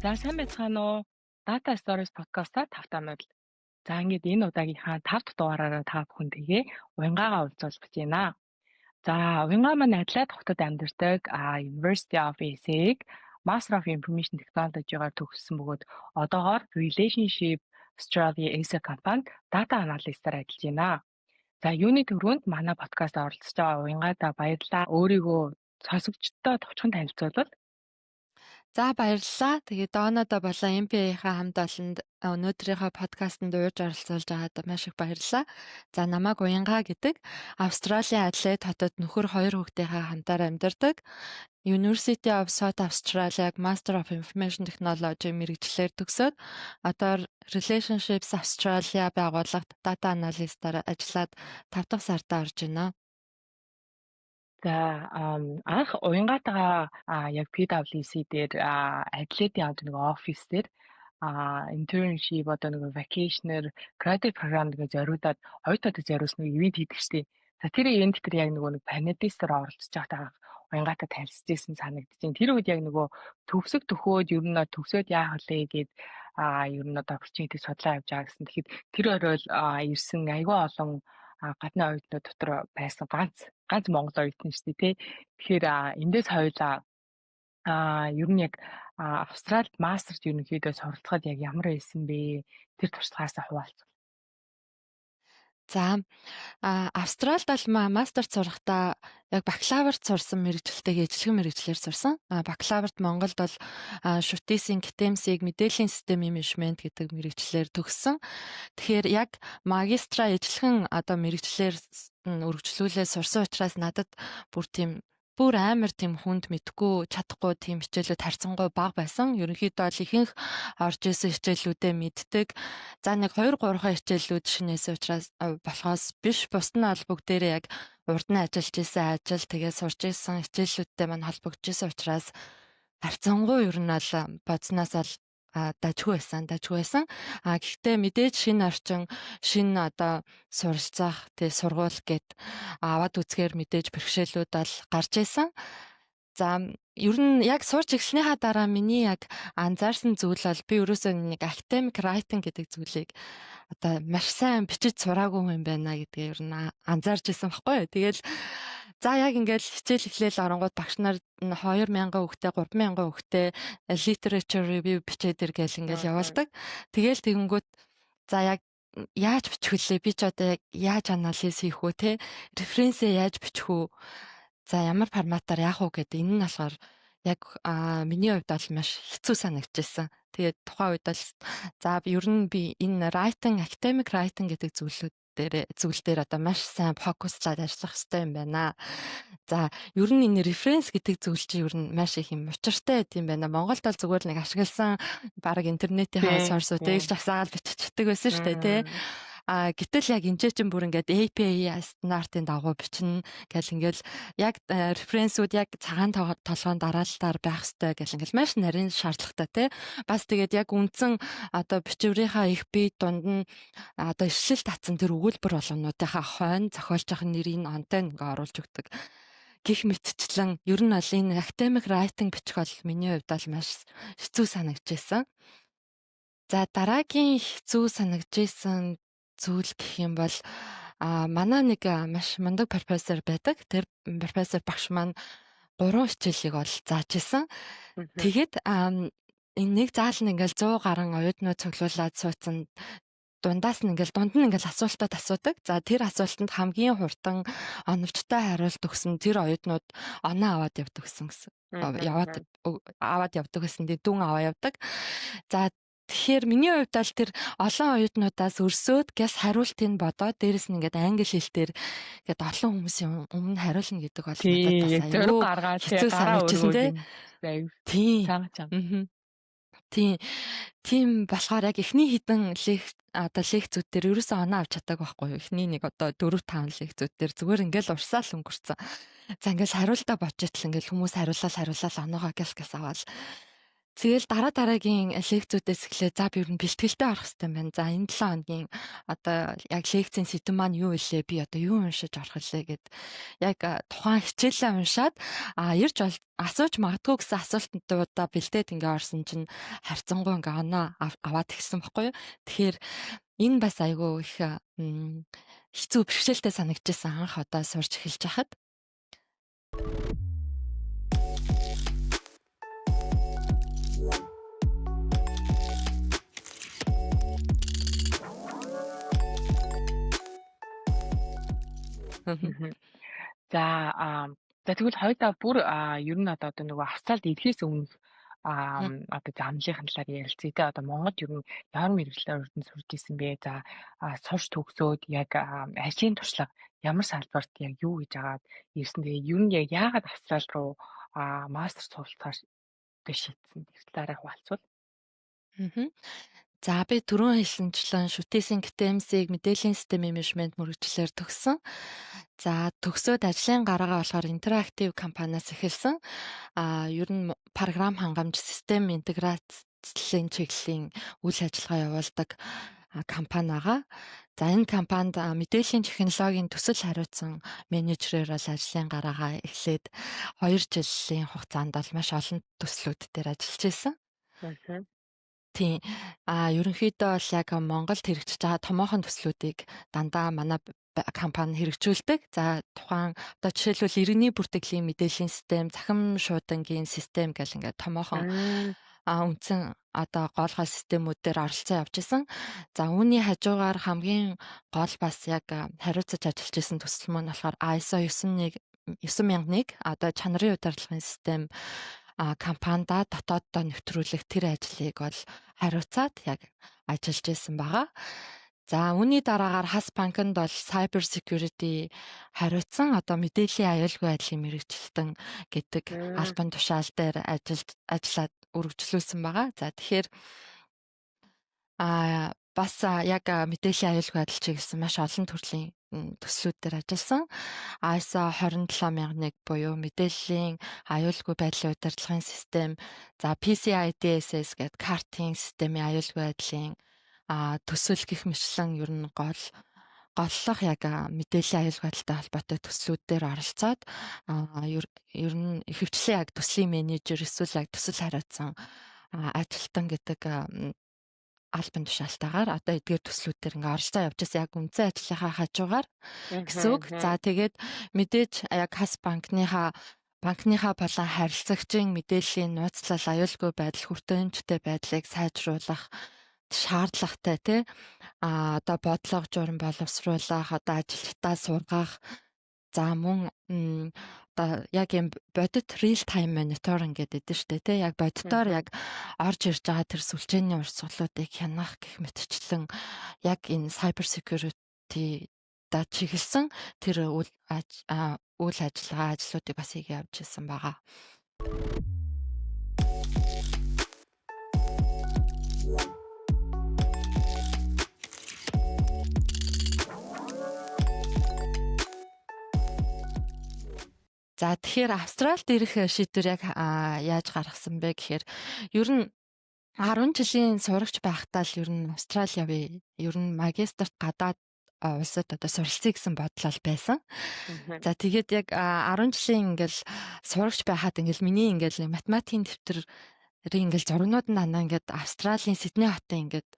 За сайн байцгаана уу? Data Stories podcast-а тавтай морил. За ингээд энэ удаагийнхаа 5 дахь дугаараараа та бүхэнтэйгээ уянгаагаа уулзуулж бэж байна. За уянгаа маань Адлайд хотод амьдардаг University of ESE-г Master of Information Technology-гаар төгссөн бөгөөд одоогоор Relationship Australia ESE компанид data analyst-аар ажиллаж байна. За юуны төрөнд манай подкаст оролцож байгаа уянгаадаа баярлалаа. Өөрийгөө сонсогчдод товчхон танилцуулбал. За баярлалаа. Тэгээд Донодо болон MPA-ийнхаа хамт олонд өнөөдрийнхөө подкастт уурж оролцуулж байгаад маш их баярлалаа. За намайг Уянгаа гэдэг Австралийн Адлайд хотод нөхөр 2 хүүхдийнхээ хамтаар амьдардаг. University of South Australia-г Master of Information Technology мэргэжлэр төгсөөд одоо Relationships Australia байгууллагт data analyst-аар ажиллаад 5 дахь сартаа орж байна. За анх уянгаатайгаа яг PwC дээр Adelaide-ийн одоо нэг офис дээр internship одоо нэг vacation-ээр graduate program гэж зориулаад оюутнуудад зориулсан нэг ивент хийдэг штеп. За тэр ивент дээр яг нөгөө нэг panelist-ээр оролцож байхдаа уянгаатай танилцж ирсэн санагдчихээн. Тэр үед яг нөгөө төгсөг төхөөд ер нь төгсөөд яах вэ гэд ер нь одоо opportunity судлаа явж байгаа гэсэн. Тэгэхээр тэр орой ирсэн айгүй олон гадны оюутнууд дотор байсан ганц Монгол оюутан шүү дээ тий. Тэгэхээр эндээс хоёулаа ер нь яг Австралид мастерт ерөнхийдөө суралцахад яг ямар байсан бэ? Тэр туршлагаас хуваалцах. За Австралид бол мастерт сурахдаа яг бакалаврт сурсан мэргэжилтэйг ижлэгэн мэргэжлэр сурсан. Бакалаврт Монголд бол шүтээсийн гитэмсийг мэдээллийн системийн менежмент гэдэг мэргэжлэр төгссөн. Тэгэхээр яг магистра ижлэгэн одоо мэргэжлэр үргэлжлүүлээ сурсан учраас надад бүр амар тийм хүнд мэдгүй чадахгүй тийм хичээлүүд харьцангуй бага байсан. Ерөнхийдөө бол ихэнх орж исэн хичээлүүдээ мэддэг. За нэг 2 3 хичээлүүд шинээс учраас болохоос биш. Бусд нь бол бүгдээрээ яг урд нь ажиллаж исэн ажил тэгээд сурж исэн хичээлүүдтэй маань холбогдож исэн учраас харьцангуй ер нь бол бодсноос бол дажгүй байсан. Гэхдээ мэдээж шинэ орчин, шинэ одоо суралцах, тэг сургууль гэд аваад үзэхээр мэдээж бэрхшээлүүд бол гарч исэн. За ер нь яг сурч эхлснийхаа дараа миний яг анзаарсан зүйл бол би ерөөсөө нэг academic writing гэдэг зүйлийг одоо маш сайн бичиж сураагүй юм байна гэдгээ ер нь анзаарч исэн баггүй. Тэгэл за яг ингээл хичээл эхлээл оронгууд багш нар 2000 хүүхдэд 3000 хүүхдэд literature review бичээд иргээл ингээл явуулдаг. Тэгэл тэгэнгүүт за яг яаж бичих вүлээ? Би ч одоо яг яаж анализ хийх вэ те? Референсээ яаж бичих вэ? За ямар форматаар яах вэ гэдэг энэ нь болохоор яг миний хувьд бол маш хэцүү санагдчихсан. Тэгээд тухайн үед бол за ер нь би энэ writing, academic writing гэдэг зүйл дээр одоо маш сайн фокуслаад ажиллах хэрэгтэй юм байна. За ер нь энэ референс гэдэг зүйл чинь ер нь маш их юм учиртай байт юм байна. Монголд бол зүгээр нэг ашигласан баг интернетийн сорсуудыг жагсаагаад биччихдэг байсан шүү дээ тий. Гэтэл яг энэ чинь бүр ингээд API стандартын дагуу бичнэ гэл ингээл яг референсүүд яг цагаан толгойн дараалтаар байх хэрэгтэй гэл ингээл маш нарийн шаардлагатай тий. Бас тэгээд яг үндсэн одоо бичвэрийнхаа их бие дунд нь одоо ишлэл татсан тэр өгүүлбэр болгонуудынхаа хойно зохиолж байгаа нэрийг онтой ингээ оруулж өгдөг. Гэх мэтчлэн ер нь бол энэ academic writing бичих бол миний хувьд бол маш хэцүү санагдчихсан. За дараагийн хэцүү санагдчихсан зүйл гэх юм бол манай нэг маш мундаг профессор байдаг. Тэр профессор багш маань 3 хичээлийг бол зааж исэн. Тэгээд энэ нэг заал нь ингээл 100 гаруй оюутнууд цуглуулад суудсан. Дунд нь ингээл асуултууд асуудаг. За тэр асуултанд хамгийн хурдан оновчтой хариулт өгсөн тэр оюутнууд оноо аваад явдаг гэсэн. Аваад явдаг гэсэн. Дүн аваа явдаг. За тэгэхээр миний хувьд бол тэр олон оюутнуудаас өрсөөд гэс хариултыг бодоод дээрэс нь ингээд англи хэл дээр ингээд олон хүмүүсийн өмнө хариулна гэдэг бол надад бас аюу хэцүү санагдчихсан тийм. Тийм болохоор яг эхний хідэн лекцүүд дээр ерөөсөө оноо авч чаддаг байхгүй юу. Эхний нэг одоо 4-5 лекцүүд дээр зүгээр ингээл урсаал өнгөрцөн. За ингээл хариултаа бодчихтал ингээл хүмүүс хариулал оноогоо гэс аваад Тэгэл дараагийн лекцүүдээс эхлээд за би ер нь бэлтгэлтэй орох хэрэгтэй юм байна. За энэ 7 хоногийн одоо яг лекцийн сэдэв маань юу илээ? Би одоо юу уншиж орох вэ гэд яг тухайн хичээлээ уншаад ирж бол асууж магадгүй гэсэн асуултуудаа бэлдээд ингээ орсон чинь харьцангуй ингээ оноо аваад ирсэн баггүй юу. Тэгэхээр энэ бас айгүй их хэцүү бэрхшээлтэй санагдчихсан анх одоо сурч эхэлж байхад. Мгм. За тэгвэл хоёулаа бүр ер нь одоо нөгөө Австралид ирэхээс өмнө одоо замлынхын талаар ярилцъя те. Одоо Монголд ер нь ямар мэргэжлээр урьд нь сурж исэн бэ? За сурч төгсөөд яг ажлын туршлага ямар салбарт яг юу гэж агаад ирсэн. Тэгээ ер нь яг яагаад Австрали руу мастер суралцахаар одоо шийдсэн? Тэр талаараа хуваалцвал. Мгм. За би түрүүн хэлсэнчлэн шүтээсийн гитэмсийг мэдээллийн систем менежмент мөрөгчлөөр төгссөн. За төгсөөд ажлын гараагаа болохоор интерактив компаниас эхэлсэн. Ер нь програм хангамж, систем интеграцийн чиглэлийн үйл ажиллагаа явуулдаг компани байгаа. За энэ компанид мэдээллийн технологийн төсөл хариуцсан менежерээр бол ажлын гараагаа эхлээд 2 жилийн хугацаанд бол маш олон төслүүд дээр ажиллаж байсан. Мгм. Тийм. Ерөнхийдөө бол яг Монголд хэрэгжиж байгаа томоохон төслүүдийг дандаа манай компани хэрэгжүүлдэг. За тухайн одоо жишээлбэл иргэний бүртгэлийн мэдээллийн систем, цахим шуудангийн систем гэл ингээд томоохон үндсэн одоо гол системүүдээр оролцсон явж исэн. За үүний хажуугаар хамгийн гол бас яг хариуцаж ажиллаж исэн төсөл маань болохоор ISO 9001 одоо чанарын удирдлагын систем компанида дотооддоо нэвтрүүлэх тэр ажлыг бол хариуцаад яг ажиллаж исэн байгаа. За үүний дараагаар Хас банкнд бол cyber security хариуцсан одоо мэдээллийн аюулгүй байдлын мэрэгчлэлтэн гэдэг албан тушаал дээр ажиллаад үргэлжлүүлсэн байгаа. За тэгэхээр бас яг мэдээллийн аюулгүй байдал чиглэсэн маш олон төрлийн төслүүд дээр ажилласан. ISO 27001 буюу мэдээллийн аюулгүй байдлын удирдлагын систем, за PCI DSS гэдэг картын системийн аюулгүй байдлын төсөл гэх мэтлэн ер нь голлох яг мэдээллийн аюулгүй байдалтай холбоотой төслүүд дээр оролцоод ер нь ихэвчлэн яг төслийн менежер эсвэл яг төсөл хариуцсан ажилтан гэдэг албан тушаалтаагаар одоо эдгээр төслүүд дээр ингээ оролцоо явж байсан яг үндсэн ажлынхаа хажуугаар гэсэн үг. За тэгээд мэдээж яг Хас банкныхаа болон харилцагчийн мэдээллийн нууцлал аюулгүй байдал хүртээмжтэй байдлыг сайжруулах шаардлагатай тий одоо бодлого журам боловсруулах одоо ажилчдаа сургах за мөн одоо яг юм бодит real time monitoring гэдэг шүү дээ тий яг бодитоор яг орж ирж байгаа тэр сүлжээний урсгалуудыг хянах гэх мэтчлэн яг энэ cyber security да чиглэсэн тэр үйл ажиллагаа ажлуудыг бас хийж явж ирсэн байгаа. За тэгэхээр Австралид ирэх шийдвэр яг яаж гаргасан бэ гэхээр ер нь 10 жилийн сурагч байхдаа л ер нь Австрали явъя. Ер нь магистрт гадаад улсад одоо суралцъя гэсэн бодлол байсан. За тэгээд яг 10 жилийн ингээл сурагч байхад ингээл миний ингээл математикийн дэвтэрийн ингээл зургнууд нь дандаа ингээд Австралийн Сидней хотын ингээд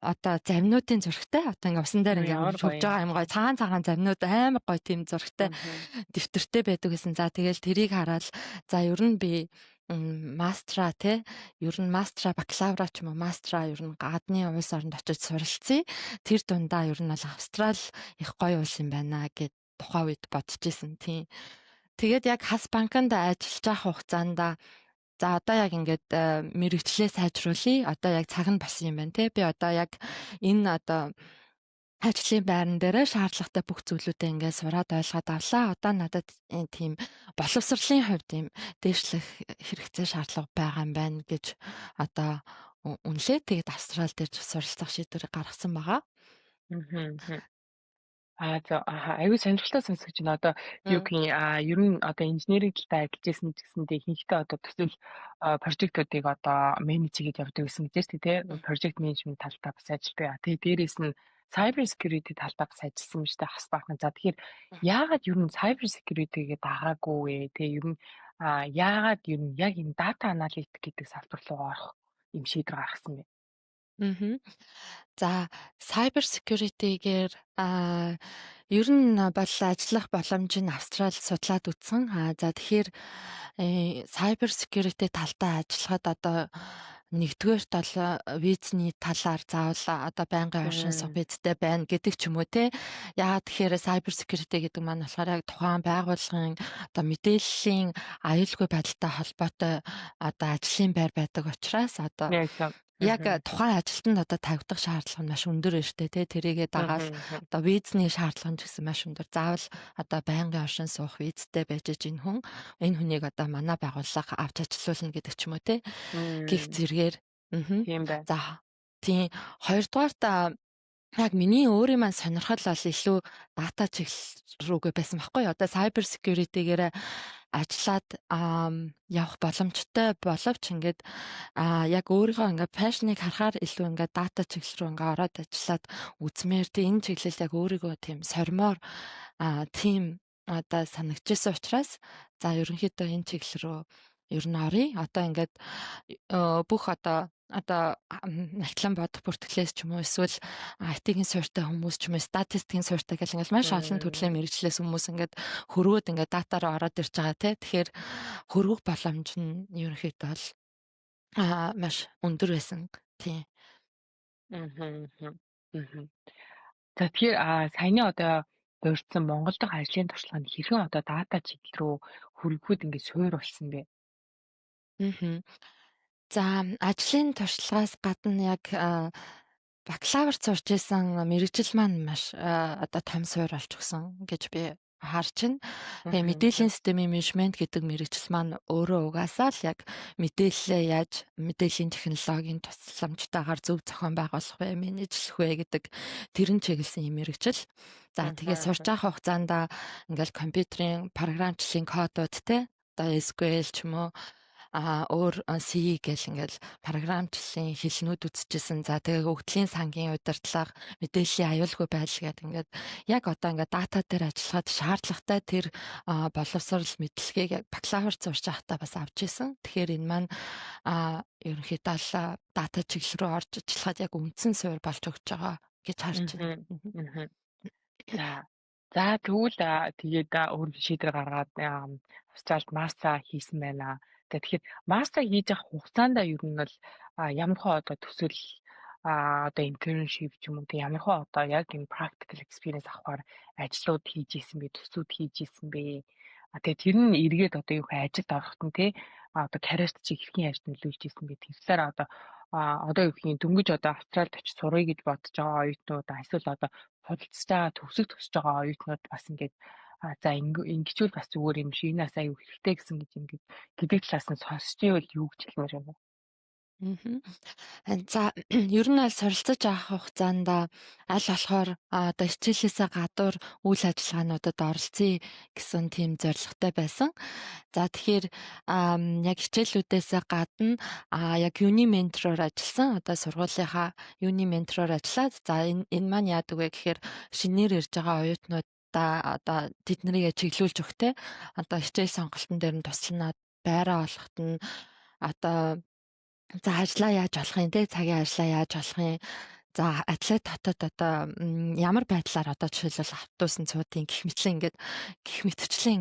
одоо замнуудын зурагтай одоо ингээ усан дээр ингээ шөвж байгаа юм гоё цагаан замнууд амар гоё тийм зурагтай дэвтэртэй байдаг гэсэн. За тэгэл тэрийг хараад за ер нь би мастра те ер нь мастра бакалавра ч юм уу мастра ер нь гадны улс оронд очиж суралцъя. Тэр дундаа ер нь бол Австрали их гоё улс юм байна гэд тухайн үед бодож исэн тийм. Тэгээд яг Хас банкнд ажиллаж байх хугацаанд за одоо яг ингээд мэрэгчлээ сайжруулъя. Одоо яг цаг нь болсон юм байна те. Би одоо яг энэ одоо ажлын байран дээрээ шаардлагатай бүх зүйлүүдээ ингээд сураад ойлгоод авлаа. Одоо надад тийм боловсролын хувьд юм дээшлэх хэрэгцээ шаардлага байгаа юм байна гэж одоо үнэлээ. Тэгээд Австрали дээр суралцах шийдвэрийг гаргасан байгаа. Аюу сонирхолтой сонсогч байна. Одоо юу М. гэх юм ер нь одоо инженерийн талтай ажиллаж байсан ч гэсэндээ ихэнхдээ одоо төсөл прожектуудыг одоо менеж хийгээд явдаг гэсэн гэж шүү дээ, М. тэ. Project management талдаа бас ажилладаг. Тэгээ дээрэс нь cyber security талдаа бас ажилласан юм шүү дээ хас баахан. За тэгэхээр М. яагаад ер нь cyber security-гээ дагаагүй вэ? Тэгээ ер нь яагаад ер нь яг энэ data analytic гэдэг салбар руу орох юм шийдвэр гаргасан бэ? Мгм. За, cyber security-гээр ер нь бол ажиллах боломж нь Австрал судлаад үзсэн. За тэгэхээр cyber security талдаа ажиллахад одоо нэгдүгээрт бол визний талаар заавал одоо байнгын оршин суух Мм. визтэй байна гэдэг ч юм уу те. Яагаад тэгэхээр cyber security гэдэг маань болохоор яг тухайн байгууллагын одоо мэдээллийн аюулгүй байдалтай холбоотой одоо ажлын байр байдаг учраас одоо Яг зөв. яг Мгм. тухайн ажилтнанд одоо тавигдах шаардлага нь маш өндөр байна штэ тий. Тэрийгээ дагаад Мгм. Мгм. одоо визний шаардлага нь ч гэсэн маш өндөр. Заавал одоо байнгын оршин суух визтэй байж иж энэ хүнийг одоо манай байгууллага авч ажилуулна гэдэг ч юм уу тий. Гих Мм. зэргээр. Мгм. Тийм байна. За тийм хоёрдугаарт яг миний өөрийн маань сонирхол бол илүү дата чиглэл рүүгээ байсан байхгүй юу. Одоо cyber security-гээр ажиллаад явах боломжтой боловч ингээд яг өөрийнхөө ингээд пашныг харахаар илүү ингээд дата чиглэл рүү ингээд ороод ажиллаад үзмээр тийм энэ чиглэл яг өөрийгөө тийм сормоор тийм одоо санагдчихсан учраас за ерөнхийдөө энэ чиглэл рүү ер нь оръё. Одоо ингээд бүх нахлан бодох бүртгэлээс ч юм уу эсвэл IT-ийн суурьтай хүмүүс ч юм уу статистикийн суурьтай гэл ингээл маш олон төрлийн Мм. мэрэгчлээс хүмүүс ингээд хөрвөөд ингээд датаараа ороод ирж байгаа тий. Тэгэхээр хөрвөх боломж нь ерөнхийдөө бол маш өндөр байсан. Тийм. Мгм. Мгм. Мгм. За тэгэхээр саяны одоо дурдсан Монгол дахь ажлын туршлага нь хэрхэн одоо дата чиглэл рүү хөрвөхөд ингээд суурилсан бэ? Мгм. За, ажлын туршлагаас гадна яг бакалавр сурч исэн мэрэгжил маань маш одоо том суурь олж өгсөн гэж би харж байна. Тэгээ Мгм. мэдээллийн Мгм. системийн менежмент гэдэг мэрэгжил маань өөрөө угаасаа л яг мэдээлэлээ яаж мэдээллийн технологийн тусламжтайгаар зөв зохион байгуулах вэ, менежлэх вэ гэдэг тэрэн чиглэсэн юм мэрэгжил. За тэгээ сурч Мгм. авах хугацаанд ингээл компьютерийн програмчлалын кодууд те одоо SQL ч юм уу өөр C гэл ингээл програмчлалын хэлнүүд үзчихсэн. За тэгээ хөгжлийн сангийн удирдлага, мэдээллийн аюулгүй байдал гэдэг ингээд яг одоо ингээд дата дээр ажиллахад шаардлагатай тэр боловсрол мэдлэгийг яг бакалавр сурч байхдаа бас авч исэн. Тэгэхээр энэ маань ерөнхийдөө л дата чиглэл рүү орж ажиллахад яг үндсэн суурь болж өгч байгаа гэж харж байна. Мгм. Мгм. За. За тэгвэл тэгээд өөр шийдвэр гаргаад Австралид мастера хийсэн байна. За тэгэхээр мастера хийж авах хугацаанд ер нь бол ямархуу одоо төсөл одоо internship ч юм уу тэг ямархуу одоо яг энэ practical experience авахар ажлууд хийж исэн бэ, төсвүүд хийж исэн бэ. Тэгээд тэр нь эргээд одоо юу хэ ажилд ороход нь тий одоо карьерт чи хэрхэн яаж нөлөөлж исэн бэ? Тэр талаар одоо юу гэх юм дөнгөж одоо Австралид очиж сурах гэж бодож байгаа оюутнууд эсвэл одоо худалдаж байгаа төгсөж байгаа оюутнууд бас ингээд за ингэчүүл бас зүгээр юм шиг энэ бас аюу хэрэгтэй гэсэн гэж ингээд гэдэг талаас нь сонсч ивэл юу гэж хэлмээр байна. Мгм. За ер нь аль суралцаж авах хугацаанд аль болохоор одоо хичээлээсээ гадуур үйл ажиллагаануудад оролцъё гэсэн тийм зорилготой байсан. За тэгэхээр яг хичээлүүдээс гадна яг юуны ментороор ажилласан. Одоо сургуулийнхаа юуны ментороор ажиллаад за энэ маань яадаг вэ гэхээр шинээр ирж байгаа оюутнуудаа одоо тэднэрийгээ чиглүүлж өгтэй. Одоо хичээл сонголтын дээр нь туслана, байраа олоход нь одоо за ажлаа яаж олох юм те цагийн ажлаа яаж олох юм. За атлет хотод одоо ямар байдлаар одоо жишээлбэл автобусан цуудын гэх мэтчлэн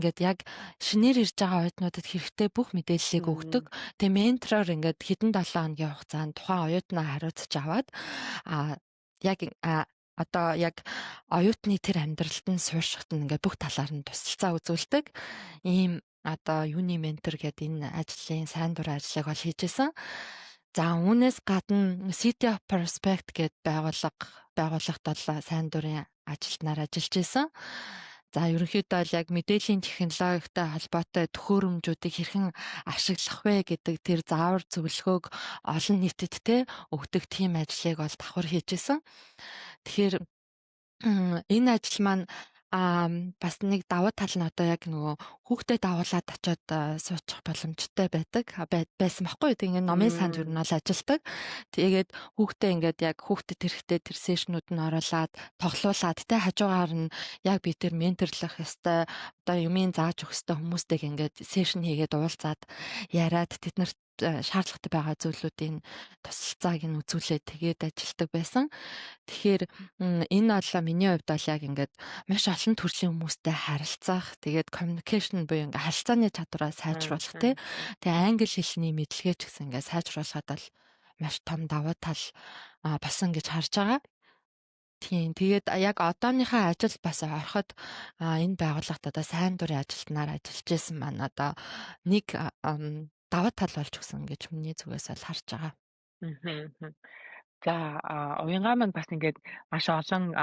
ингээд яг шинээр ирж байгаа оюутнуудад хэрэгтэй бүх мэдээллийг өгдөг. Мм. Тэгээ ментороор ингээд хэдэн 7 хоногийн хугацаанд тухайн оюутнаа хариуцж аваад а яг одоо яг оюутны тэр амьдралд нь сууршихад нь ингээд бүх талаар нь тусалцаа үзүүлдэг. Ийм одоо юуны ментор гэдэг энэ ажлын сайн дур ажлыг бол хийжсэн. За үүнээс гадна City of Prospect гэдэг байгууллагт бол сайн дурын ажилтнаар ажиллаж исэн. За ерөнхийдөө бол яг мэдээллийн технологитой холбоотой төхөөрөмжүүдийг хэрхэн ашиглах вэ гэдэг тэр заавар зөвлөгөөг олон нийтэд те өгдөг тийм ажлыг бол давхар хийжсэн. Тэгэхээр Энэ ажил маань, бас нэг давуу тал нь одоо яг нөгөө хүүхдэд дагуулад очиод, суучих боломжтой байдаг. Байсан байхгүй. Тэг ингээд номын санд юу нь бол ажилдаг. Тэгээд хүүхдээ ингээд яг хүүхдэд хэрэгтэй тэр сешнүүд нь оруулаад, тоглуулад тэ хажуугаар нь яг би тэр менторлох ёстой, одоо юмын зааж өгөх ёстой хүмүүстэйг ингээд сешн хийгээд уулзаад яриад тэднэрт, шаардлагатай байгаа зүйлүүдийн тусалцааг нь үзүүлээд тэгээд ажилдаг байсан. Тэгэхээр энэ бол миний хувьд бол яг ингээд маш олон төрлийн хүмүүстэй харилцах, тэгээд communication буюу ингээ харилцааны чадвараа сайжруулах тий. Тэгээ англи хэлний мэдлэгээ ч гэсэн ингээ сайжруулахад бол маш том давуу тал болсон гэж харж байгаа. Тийм. Тэгээд яг одооныхаа ажил бас ороход энэ байгууллагт одоо сайн дурын ажилтнаар ажиллаж исэн маань одоо нэг давуу тал болж өгсөн гэж миний зүгээс бол харж байгаа. Мгм. За, уянгаа маань бас ингээд маш олон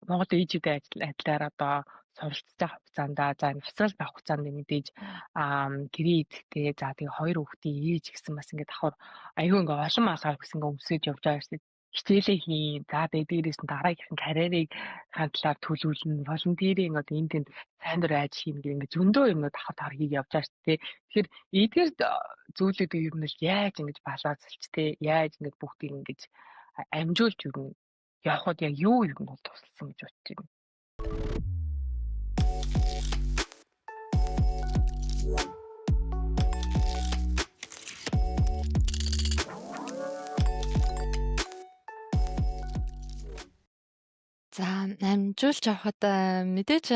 Монгол ээжүүдийн адилаар одоо суралцж байгаа хугацаанд за навсрал байх хугацаанд мэдээж гэрээ эзэхтэй за тэгээ хоёр хүүхдийн ээж гэсэн бас ингээд давхар аюу ингээ олон масаар гэсэн ингээ өмсөж явж байгаа шүү дээ. Хичээлээ хийн. За тэгээ дээрээс нь дараагийнх карьерийг хандлаар төлөвлөнө. Волонтерийн одоо энд тэнд сайн дурын ажил хийнэ гэх ингээ зөндөө юмнууд давхар хийж явж байгаа шүү дээ. Тэгэхээр эдгээр зүйлүүдийг ер нь л яаж ингэж балансалж те яаж ингэж бүгдийг ингэж амжуулж юу явхад яг юу юм бол тусалсан гэж бодож байна. За, амжуулж авахад мэдээж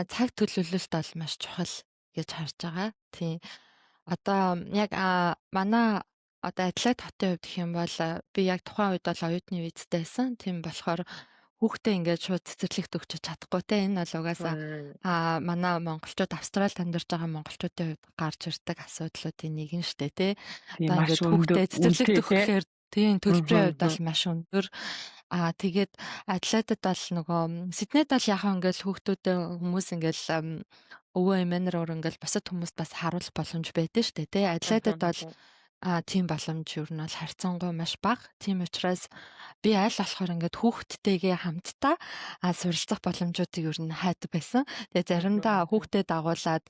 цаг төлөвлөлт бол маш чухал гэж харж байгаа. Тийм. Одоо яг манай одоо Адлайд хотын хувьд гэх юм бол би яг тухайн үед бол оюутны визтэй байсан. Тийм болохоор хүүхдээ ингээд шууд цэцэрлэгт өгч чадахгүй те. Энэ бол угаасаа манай монголчууд Австралид амьдарч байгаа монголчуудын хувьд гарч ирдэг асуудлуудын нэг нь штэ те. Одоо ингээд хүүхдээ цэцэрлэгт өгөхээр тийм төлбөрийн хувьд бол маш өндөр. Тэгээд Адлайдад бол нөгөө Сиднейд бол яхаа ингээл хүүхдүүдээ хүмүүс ингээл өвөө эмээнэр ингээл бусад хүмүүст бас харуулах боломж байдаг шүү дээ тий. Адлайдад бол тийм боломж юу нь бол харьцангуй маш бага. Тийм учраас би аль болохоор ингээд хүүхдтэйгээ хамтдаа суралцах боломжуудыг юу нь хайдаг байсан. Тэгээ заримдаа хүүхдэд дагуулад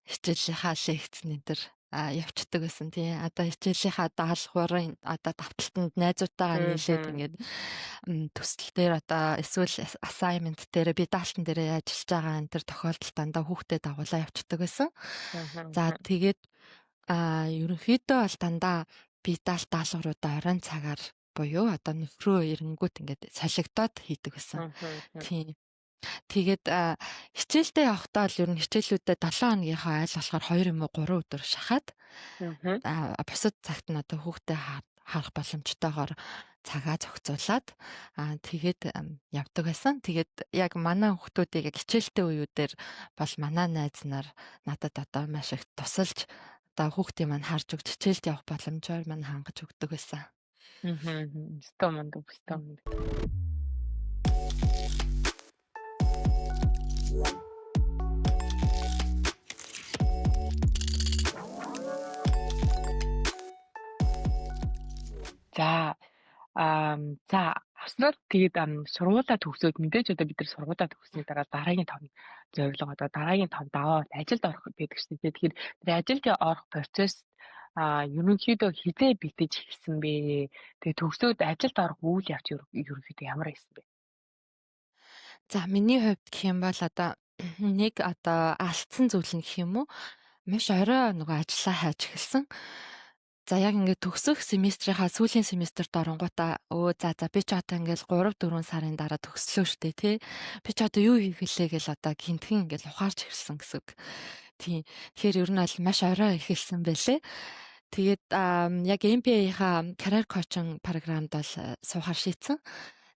хичээлийнхаа лекцэн энэ төр явцдаг байсан тий. Одоо хичээлийнхаа даалгаврын одоо давталтанд найзуудтайгаа нийлээд ингээд төсөл дээр одоо эсвэл assignment дээр би даалтан дээр ажиллаж байгаа энэ төр тохиолдолд дандаа хүүхдэд дагуулаа явцдаг байсан. За тэгээд ерөнхийдөө бол дандаа би даалгавруудаа оройн цагаар буюу одоо нөхрөө ирэнгүүт ингээд солигдоод хийдэг байсан. Тийм. Тэгээд хичээлдээ явахдаа л ер нь хичээлүүдэд 7 хоногийнхаа айл болохоор 2 юм уу 3 өдөр шахаад бусад цагт нь одоо хүүхдээ харах боломжтойгоор цагаа зохицуулаад тэгээд явдаг байсан. Тэгээд яг манай хүүхдүүдийг яг хичээлтэй үеүүдээр бол манай найз нар надад одоо маш их тусалж одоо хүүхдийн маань харж өгч хичээлд явах боломжоор маань хангаж өгдөг байсан. Стомонд стом. За Австралид тэгээд сургуулаа төгсөөд мэдээж одоо бид нар сургуулаа төгссөний дараа дараагийн том зорилго одоо дараагийн том даваа ажилд орох гэдэг чинь тэгэхээр тэр ажилд орох процесс ерөнхийдөө хизээ битэж эхэлсэн бэ? Тэгээд төгсөөд ажилд орох үйл явц ерөнхийдөө ямар байсан бэ? За миний хувьд гэх юм бол одоо нэг одоо алдсан зүйл нь гэх юм уу? Маш орой нөгөө ажиллаа хайж эхэлсэн. За яг ингээд төгсөх семестрийнхаа сүүлийн семестрт оронгуудаа за би ч одоо ингээд 3-4 сарын дараа төгслөө штэ тий. Би ч одоо юу хийх гэлээ гэл одоо гинтхэн ингээд ухаарч эхэлсэн гэсэн үг. Тийм. Тэгэхээр ер нь бол маш орой эхэлсэн байлээ. Тэгээд яг MBA-ийнхаа career coaching програмд бол суухаар шийдсэн.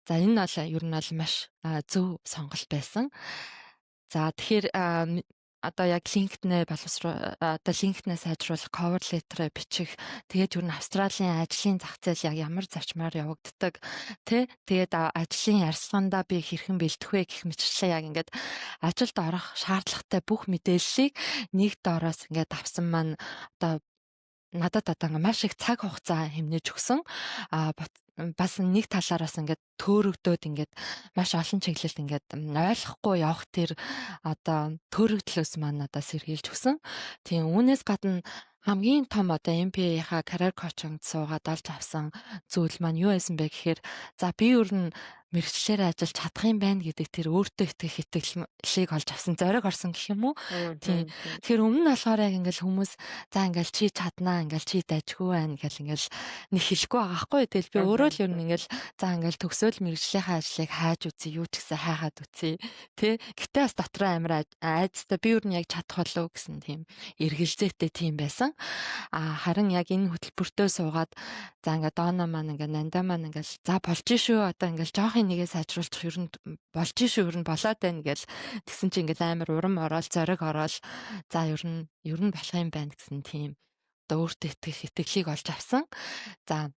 За энэ бол ер нь бол маш зөв сонголт байсан. За тэгэхээр одоо яг LinkedIn-ээ боловсроо одоо LinkedIn-ээ сайжруулах, cover letter бичих, тэгээд ер нь Австралийн ажлын зах зээл яг ямар зарчмаар явагддаг тий. Тэгээд ажлын ярилцлагандаа би хэрхэн бэлдэх вэ гэх мэтчлээ яг ингээд ажилд орох шаардлагатай бүх мэдээллийг нэг доороос ингээд авсан маань одоо надад одоо маш их цаг хугацаа хэмнэж өгсөн. бас нэг талаар бас ингээд төөрөгдөөд ингээд маш олон чиглэлд ингээд ойлгохгүй явах тэр одоо төөрөгдлөөс маань одоо сэргийлж өгсөн. Тийм үүнээс гадна хамгийн том одоо MBA-ийнхаа career coaching суугаад олж авсан зүйл маань юу байсан бэ гэхээр за би ер нь мэрэгчлэрээ ажиллаж чадах юм байна гэдэг тэр өөртөө итгэх итгэлийг олж авсан зориг орсон гэх юм уу. Тийм. Тэгэхээр өмнө нь болохоор яг ингээл хүмүүс за ингээл чи чаднаа ингээл чи дайжгүй байна гэл ингээл нэг хэлэхгүй байгаа байхгүй. Тэгэл би өөрөө л ер нь ингээл за ингээл төгсөөл мэрэгжлийнхаа ажлыг хайж үзье юу ч гэсэн хайхаад үзье. Тэ. Гэтэ бас дотроо амар айцтай би ер нь яг чадах болов гэсэн тийм эргэлзээтэй тийм байсан. Харин яг энэ хөтөлбөртөө суугаад за ингээд дооноо маань ингээд нандаа маань ингээд за болж шүү одоо ингээд жоохын нэгээ сайжруулчих ер нь болж шүү ер нь болоод байна гэл тэгсэн чинь ингээд амар урам ороод зориг ороод за ер нь болох юм байна гэсэн тийм одоо өөртөө итгэх итгэлийг олж авсан. За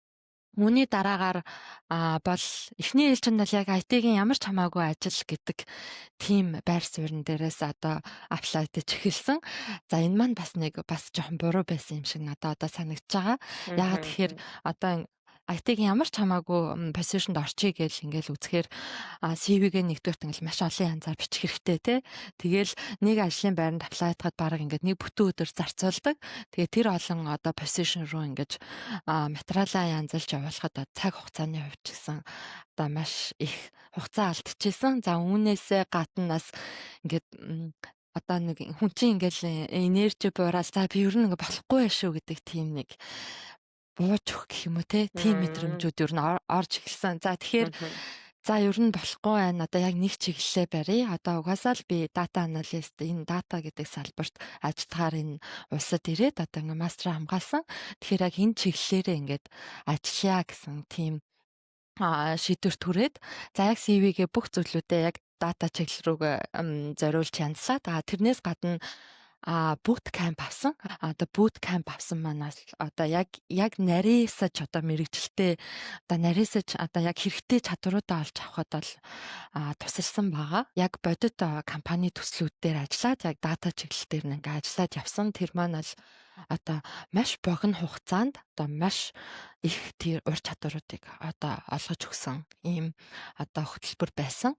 үүний дараагаар бол эхний ээлжинд бол яг IT-гийн ямар ч хамаагүй ажил гэдэг тийм байр суурин дээрээс одоо аплайдж эхэлсэн. За энэ маань бас жоохон буруу байсан юм шиг надад одоо санагдаж байгаа. Яагаад тэгэхээр одоо IT-гийн ямар ч хамаагүй позишнд орчие гэж ингээл үзэхээр CV-гээ нэгдүгээрт ингээл маш олон янзаар бичих хэрэгтэй тий. Тэгэл нэг ажлын байранд аплайдахад баг ингээд нэг бүтэн өдөр зарцуулдаг. Тэгээ тэр олон одоо позишн руу ингээд материалаа янзалж явуулахад цаг хугацааны хувьд ч гэсэн одоо маш их хугацаа алдчихсан. За үүнээсээ гадна бас ингээд одоо нэг хүн чинь ингээл энержи буураад за би ер нь ингээ болохгүй шүү гэдэг тийм нэг бууж өгөх гэх юм уу те тийм мэдрэмжүүд ер нь орж эхэлсэн. За тэгэхээр за ер нь болохгүй байна. Одоо яг нэг чиглэлээ барья. Одоо угаасаа л би дата аналист энэ дата гэдэг салбарт ажиллахаар энэ улсад ирээд одоо ингээ мастер хамгаалсан. Тэгэхээр яг энэ чиглэлээрээ ингээд ажиллая гэсэн тийм шийдвэр түрээд за яг CV-гээ бүх зүйлүүдээ яг дата чиглэл рүүгээ зориулж янзлаад тэрнээс гадна boot camp авсан. Одоо boot camp авсан манаас одоо яг нарийсаж одоо мэрэгчлээ одоо нарийсаж одоо яг хэрэгтэй чадваруудаа олж авахд бол тусалсан байгаа. Яг бодит компани төслүүд дээр ажиллаад яг дата чиглэл дээр нэг ажиллаад явсан. Тэр маань бол одоо маш богино хугацаанд одоо маш их тэр ур чадваруудыг одоо олгож өгсөн ийм одоо хөтөлбөр байсан.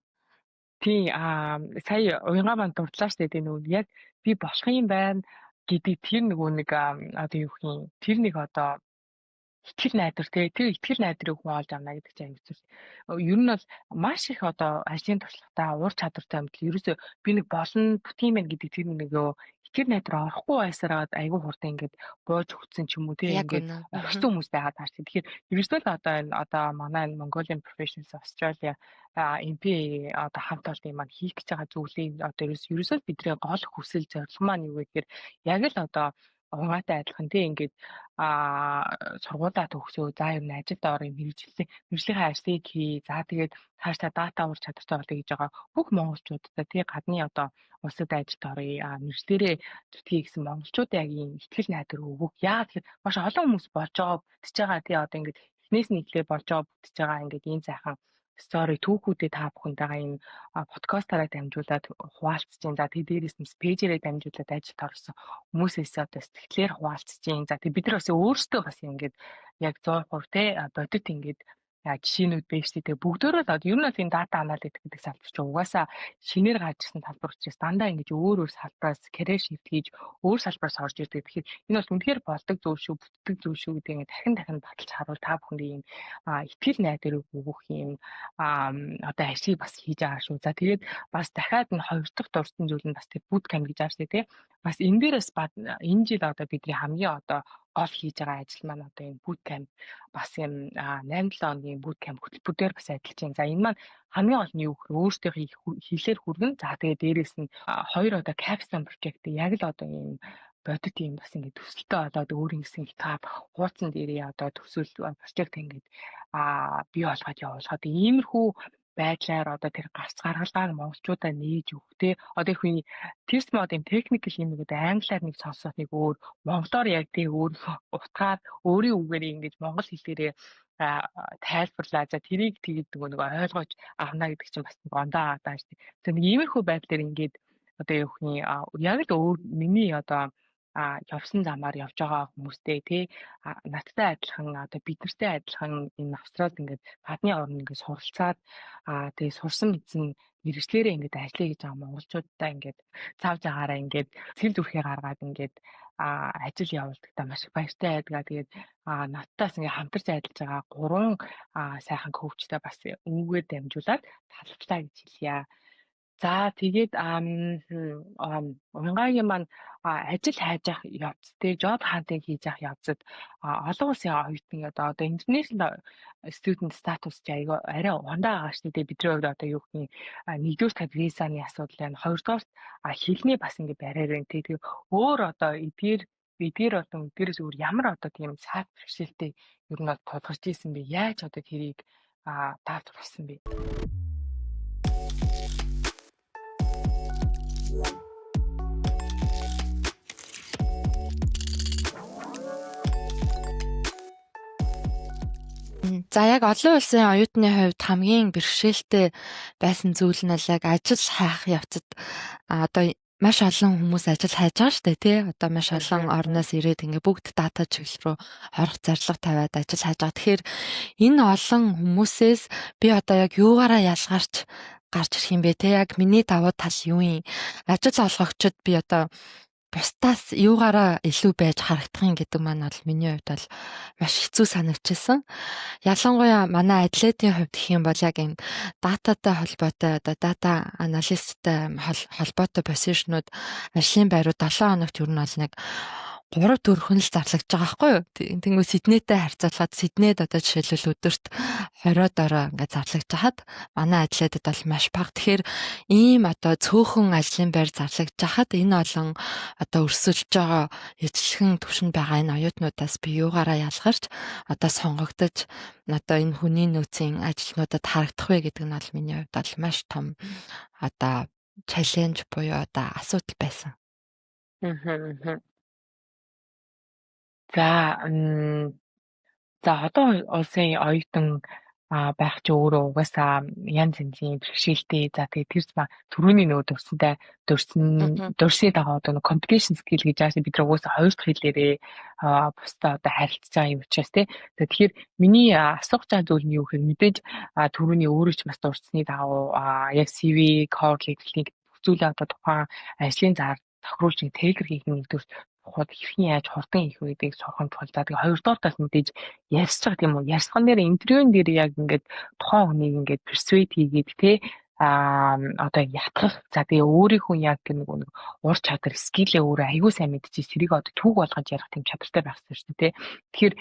Тий, сая уянгаа маань дурдлаа штэ тийм нөгөө яг би болох юм байна гэдэг тэр нөгөө нэг одоо юу гэх юм тэр нэг одоо итгэл найдар тий тэр итгэл найдрыг хүн олж авна гэдэг чинь аюул зүйл. Ер нь бол маш их одоо ажлын туршлагатай ур чадвартай юм бэл ерөөсөө би нэг болно бүтэн байна гэдэг тэр нөгөө итгэл найдар орохгүй байсараад аюул хурдан ингээд бууж өгцөн ч юм уу тий ингээд орхисон хүмүүс байгаад таарч. Тэгэхээр ерөөсөө л одоо энэ одоо манай Mongolian Professionals Australia MPA одоо хамт олонний маань хийх гэж байгаа зүйлийн одоо ерөөсөө л бидний гол хүсэл зорилго маань юу вэ гэхээр яг л одоо унгаатай адилхан тий ингээд сургуулаа төгсөө за ер нь ажилд орё мэргэжлийн ажлыг хий за тэгээд цаашдаа дата ур чадвартай болъё гэж байгаа бүх монголчуудаа тий гадны одоо улсад ажилд орё мэргэжлэрээ зүтгэе гэсэн монголчуудын яг ийм ихтгэл найдар өгөх яагаад тэгэхээр маш олон хүмүүс болж байгаа бүтэж байгаа тий одоо ингээд эхнээс нь ихлээр болж байгаа бүтэж байгаа ингээд ийм сайхан стори түүхүүдэд та бүхэнтэйгээ ийм подкастаараа дамжуулаад хуваалцж чинь за тэг дээрээс нь пэйжээрээ дамжуулаад ажилд орсон хүмүүсээс одоо сэтгэлээр хуваалцж чинь за тэг бид нар бас өөрсдөө бас ингээд яг 100% те бодит ингээд жишээнүүд байж тэгээ бүгдөө л ер нь бол энэ дата аналитик гэдэг салбар чинь угаасаа шинээр гарч ирсэн салбар учраас дандаа ингэж өөр салбараас карьер шифт хийж өөр салбараас орж ирдэг. Тэгэхээр энэ бол үнэхээр болдог зүйл шүү, бүтдэг зүйл шүү гэдэг ингээд дахин баталж харуул та бүхэнд ийм итгэл найдар өгөх ийм одоо ажлыг бас хийж байгаа шүү. За тэгээд бас дахиад энэ хоёр дахь дурсан зүйл нь бас тэр boot camp гэж ааш тий. Бас энэ дээрээс энэ жил одоо бидний хамгийн одоо гол хийж байгаа ажил маань одоо энэ boot camp бас юм 8-7 хоногийн boot camp хөтөлбөрөөр бас ажиллаж байна. За энэ маань хамгийн гол нь юу гэхээр өөртөө хийлээр хүргэн за тэгээд дээрээс нь хоёр одоо capstone project яг л одоо ийм бодит юм бас ингээд төсөлтөө болоод өөрийн гэсэн хуудсан дээрээ одоо төсөөл project ингээд бий болгоод явуулахад иймэрхүү байдлаар одоо тэр гарц гаргалгааг монголчуудаа нээж өгөхтэй одоо их үний тест мод юм техникэл юм гэдэг англиар нэг сонсоод нэг өөр монголоор яг тий өөр утгаар өөрийн үгээр ингэж монгол хэлээрээ тайлбарлаа за тэрийг тэгээд нэг ойлгож авна гэдэг чинь бас нэг ондоо байгаа шүү дээ. Тэр нэг иймэрхүү байдлаар ингээд одоо юу хний яг л өөр миний одоо явсан замаар явж байгаа хүмүүстэй тий надтай адилхан одоо бид нартай адилхан энэ Австралид ингээд гадны орнд ингээд суралцаад тэгээ сурсан мэдсэн мэрэгчлэрээ ингээд ажиллая гэж байгаа монголчуудаа ингээд цаавж агаараа ингээд цэл зүрхээ гаргаад ингээд ажил явуулдахдаа маш их баяртай байдгаа. Тэгээд надтаас ингээ хамтарч ажиллаж байгаа гурван сайхан коучтой бас үүгээр дамжуулаад талархлаа гэж хэлье. За тэгээд Уянгагийн маань ажил хайж явах явц те job hunting хийж явах явцад олон улсын оюутны одоо international student status чи айгаа арай ундаа байгаа шүү дээ. Бидний хувьд одоо юу гэх юм нэгдүгээр тав визаны асуудал байна. Хоёрдугаар хэлний бас ингээ барьаар байна те. Тэгээд өөр одоо эдгээрээс өөр ямар одоо тийм сайт бэрхшээлтэй ер нь тулгарч ийсэн бэ? Яаж одоо тэрийг даатгуулсан бэ? За яг олон улсын оюутны хувьд хамгийн бэрхшээлтэй байсан зүйл нь яг ажил хайх явцад одоо маш олон хүмүүс ажил хайж байгаа шүү дээ тий. Одоо маш олон орноос ирээд ингээ бүгд дата чиглэл рүү орох зарлага тавиад ажил хайж байгаа. Тэгэхээр энэ олон хүмүүсээс би одоо яг юугаараа ялгарч гарч ирэх юм бэ те? Яг миний давуу тал юу юм? Ажил олгогчид би одоо бусдаас юугаараа илүү байж харагдахын гэдэг маань бол миний хувьд бол маш хэцүү санагдчихсан. Ялангуяа манай атлетийн хувьд гэх юм бол яг энэ дататай холбоотой одоо дата аналисттай холбоотой позишнууд ажлын байрууд 7 хоногт ер нь бол нэг 3 4 л зарлагдж байгаа байхгүй юу? Тэнгүү Сиднейтэй харьцуулахад Сиднейд одоо жишээлбэл өдөрт 20 ороо ингээд зарлагдж хахад манай атлетад бол маш бага. Тэгэхээр ийм одоо цөөхөн ажлын байр зарлагдж хахад энэ олон одоо өрсөлдөж байгаа эзлэхэн түвшинд байгаа энэ оюутнуудаас би юугаараа ялгарч одоо сонгогдож одоо энэ хүний нөөцийн ажилтнуудад харагдах вэ гэдэг нь бол миний хувьд бол маш том одоо чаленж буюу одоо асуудал байсан. За одоо улсын оюутан байх ч өөрөө угаасаа янз янзын бэрхшээлтэй. За тэгээд тэр түрүүний нөгөө дурсны дагуу одоо communication skill гэж байгаа бид нар угаасаа хоёр дахь хэлээрээ бусдаа одоо харилцаж байгаа юм учраас тий. Тэгэхээр миний асуух байгаа зүйл нь юу гэхээр мэдээж түрүүний өөрөө ч бас дурсны дагуу яг CV, core technique зүйлээ одоо тухайн ажлын зар тохируулж tailor хийх нь нэгдүгээр тухайд хэрхэн яаж хурдан хийх вэ гэдгийг сурах нь чухал. За тэгээ хоёрдугаар тал мэдээж ярьж байгаа тийм үү? Ярьсан дээр интервьюн дээр яг ингээд тухайн хүнийг ингээд persuade хийгээд те одоо ятгах. За тэгээ өөрийнхөө яг нэг ур чадвар скиллээ өөрөө аягүй сайн мэдчихээ тэрийг одоо түүх болгож ярих тийм чадвартай байх хэрэгтэй шүү дээ. Тэгэхээр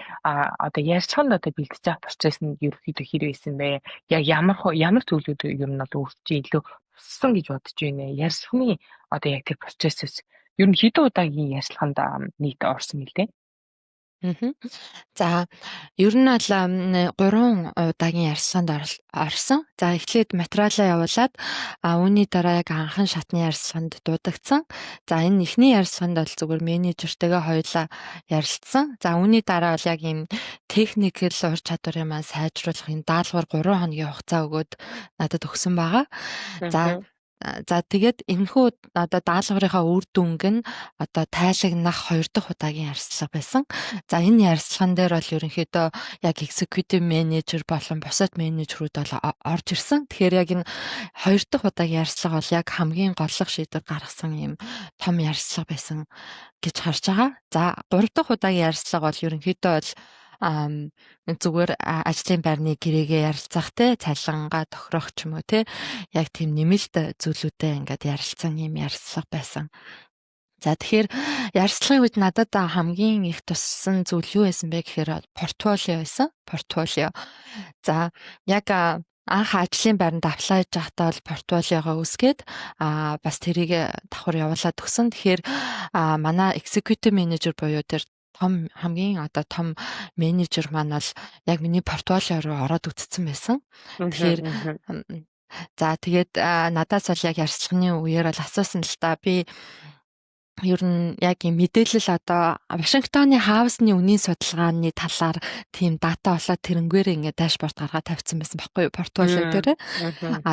одоо ярьцгаанд одоо бэлдэж байгаа процесс нь ерөөхдөө хэр байсан бэ? Яг ямар зүйлүүд ер нь бол өөрчлөж илүү туссан гэж бодож байна. Ярьсны одоо яг тэр процессээс ер нь хэдэн удаагийн ярьцлаганд нийт орсон гэлээ. За ер нь бол 3 удаагийн ярьцлаганд орсон. За эхлээд материалаа явуулаад үүний дараа яг анхан шатны ярьцлаганд дуудагдсан. За энэ эхний ярьцлаганд бол зүгээр менежертэйгээ хоёулаа ярилцсан. За үүний дараа бол яг ийм техникэл ур чадварын маань сайжруулах энэ даалгавар 3 хоногийн хугацаа өгөөд надад өгсөн байгаа. За тэгээд энэхүү одоо даалгаврынхаа үр дүнг нь одоо тайлагнах 2 дахь удаагийн ярилцлага байсан. За энэ ярилцлаган дээр бол ерөнхийдөө яг executive manager болон бусад менежерүүд бол орж ирсэн. Тэгэхээр яг энэ 2 дахь удаагийн ярилцлага бол яг хамгийн голлох шийдвэр гаргасан юм том ярилцлага байсан гэж харж байгаа. За 3 дахь удаагийн ярилцлага бол ерөнхийдөө бол зүгээр ажлын байрны гэрээгээ ярилцах те цалингаа тохирох ч юм уу те яг тийм нэмэлт зүйлүүдээ ингээд ярилцсан юм ярилцлага байсан. За тэгэхээр ярилцлагын үед надад хамгийн их туссан зүйл юу байсан бэ гэхээр портфолио байсан. Портфолио. За яг анх ажлын байранд аплайж байхдаа бол портфолиогоо үсгээд бас тэрийг давхар явуулаад өгсөн. Тэгэхээр манай executive manager буюу тэр хамгийн одоо том менежер маань бол яг миний портфолио руу ороод үзсэн байсан. Тэгэхээр за тэгээд надаас бол яг ярилцлагын үеэр бол асуусан л та би ер нь яг юм мэдээлэл одоо Вашингтоны хаусны үнийн судалгааны талаар тийм дата болоод тэрнгээрээ ингээд дашборд гаргаад тавьсан байсан байхгүй юу портфолио дээр.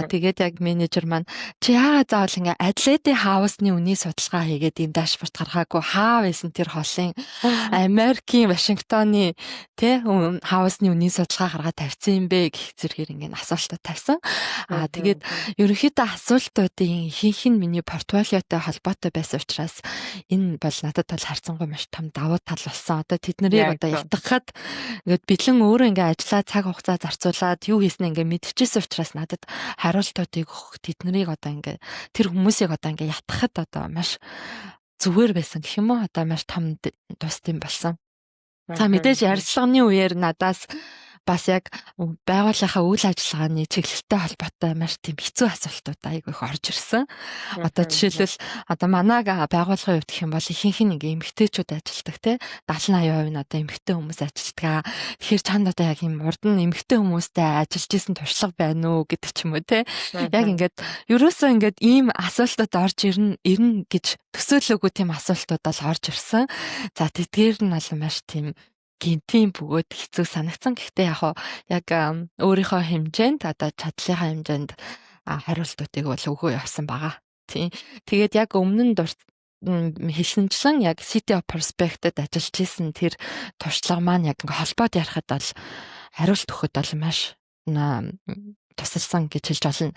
Тэгээд яг менежер маань чи яагаад заавал ингээ Адледи хаусны үнийн судалгаа хийгээд ийм дашборд гаргаагүй хаа байсан тэр холын Америкийн Вашингтоны тий хаусны үнийн судалгаа гаргаад тавьсан юм бэ гэх зэргээр ингээ асуултууд тавьсан. Тэгээд ерөнхийдөө асуултуудын ихэнх нь миний портфолиотой холбоотой байсан учраас энэ бол надад бол харьцангуй маш том давуу тал болсон. Одоо тэд нарыг одоо ятгахад ингээд бэлэн өөрөө ингээ ажиллаа цаг хугацаа зарцуулаад юу хийснэ ингээ мэдчихсэн учраас надад хариултуудыг өгөх тэд нарыг одоо ингээ тэр хүмүүсийг одоо ингээ ятгахад одоо маш зүгээр байсан гэх юм уу? Одоо маш том тус юм болсон. За мэдээж ярилцлагын үеэр надаас бас яг байгууллагынхаа үйл ажиллагааны чиглэлтэй холбоотой маш тийм хэцүү асуултууд айгүй их орж ирсэн. Одоо жишээлбэл одоо манай байгууллагын хувьд гэх юм бол ихэнх нь ингээ эмэгтэйчүүд ажилдаг те 70-80% нь одоо эмэгтэй хүмүүс ажилдаг. Тэгэхээр чанд одоо яг юм урд нь эмэгтэй хүмүүстэй ажиллаж исэн туршлага байна уу гэдэг ч юм уу те. Яг ингээд ерөөсөө ингээд ийм асуултууд орж ирнэ гэж төсөөлөөгүй тийм асуултууд бол орж ирсэн. За тэдгээр нь бол маш тийм гинтийн бөгөөд хэцүү санагдсан. Гэхдээ яг өөрийнхөө хэмжээнд одоо чадлынхаа хэмжээнд хариултуудыг бол өгөө явсан байгаа. Тийм. Тэгээд яг өмнө нь хэлсэнчлэн яг City of Prospect-д ажиллаж исэн тэр туршлага маань яг холбоод ярихад бол хариулт өгөхөд бол маш тусалсан гэж хэлж болно.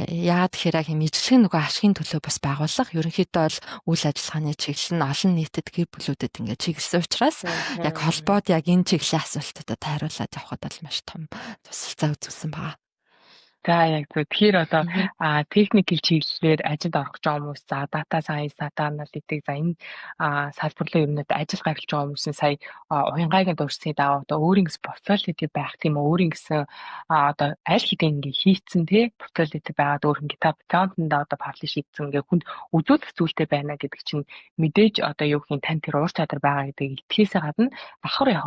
Яагаад тэгэхээр яг мэржлэг нөгөө ашигын төлөө бас байгуулах ерөнхийдөө бол үйл ажиллагааны чиглэл нь олон нийтэд гэр бүлүүдэд ингээд чиглэсэн учраас яг холбоод яг энэ чиглэлийн асуултуудад хариулаад явхад бол маш том тусалцаа үзүүлсэн байна. За яг зөв. Тэгэхээр одоо техникэл чиглэлээр ажилд орох гэж байгаа хүмүүс за data science, data analytics за энэ салбарлын юмнууд ажил гаргаж байгаа хүмүүсийн сая уянгайгийн дурсны дагуу одоо өөрийн гэсэн портфолио байх тийм өөрийн гэсэн одоо аль хэдийн ингээ хийцэн тий портфолио байгаад өөр GitHub account-нд одоо publish хийцэн ингээ хүнд үзүүлэх зүйлтэй байна гэдэг чинь мэдээж одоо юу гэх юм тань тэр уур чадвар байгаа гэдэг итгэхээс гадна давхар яг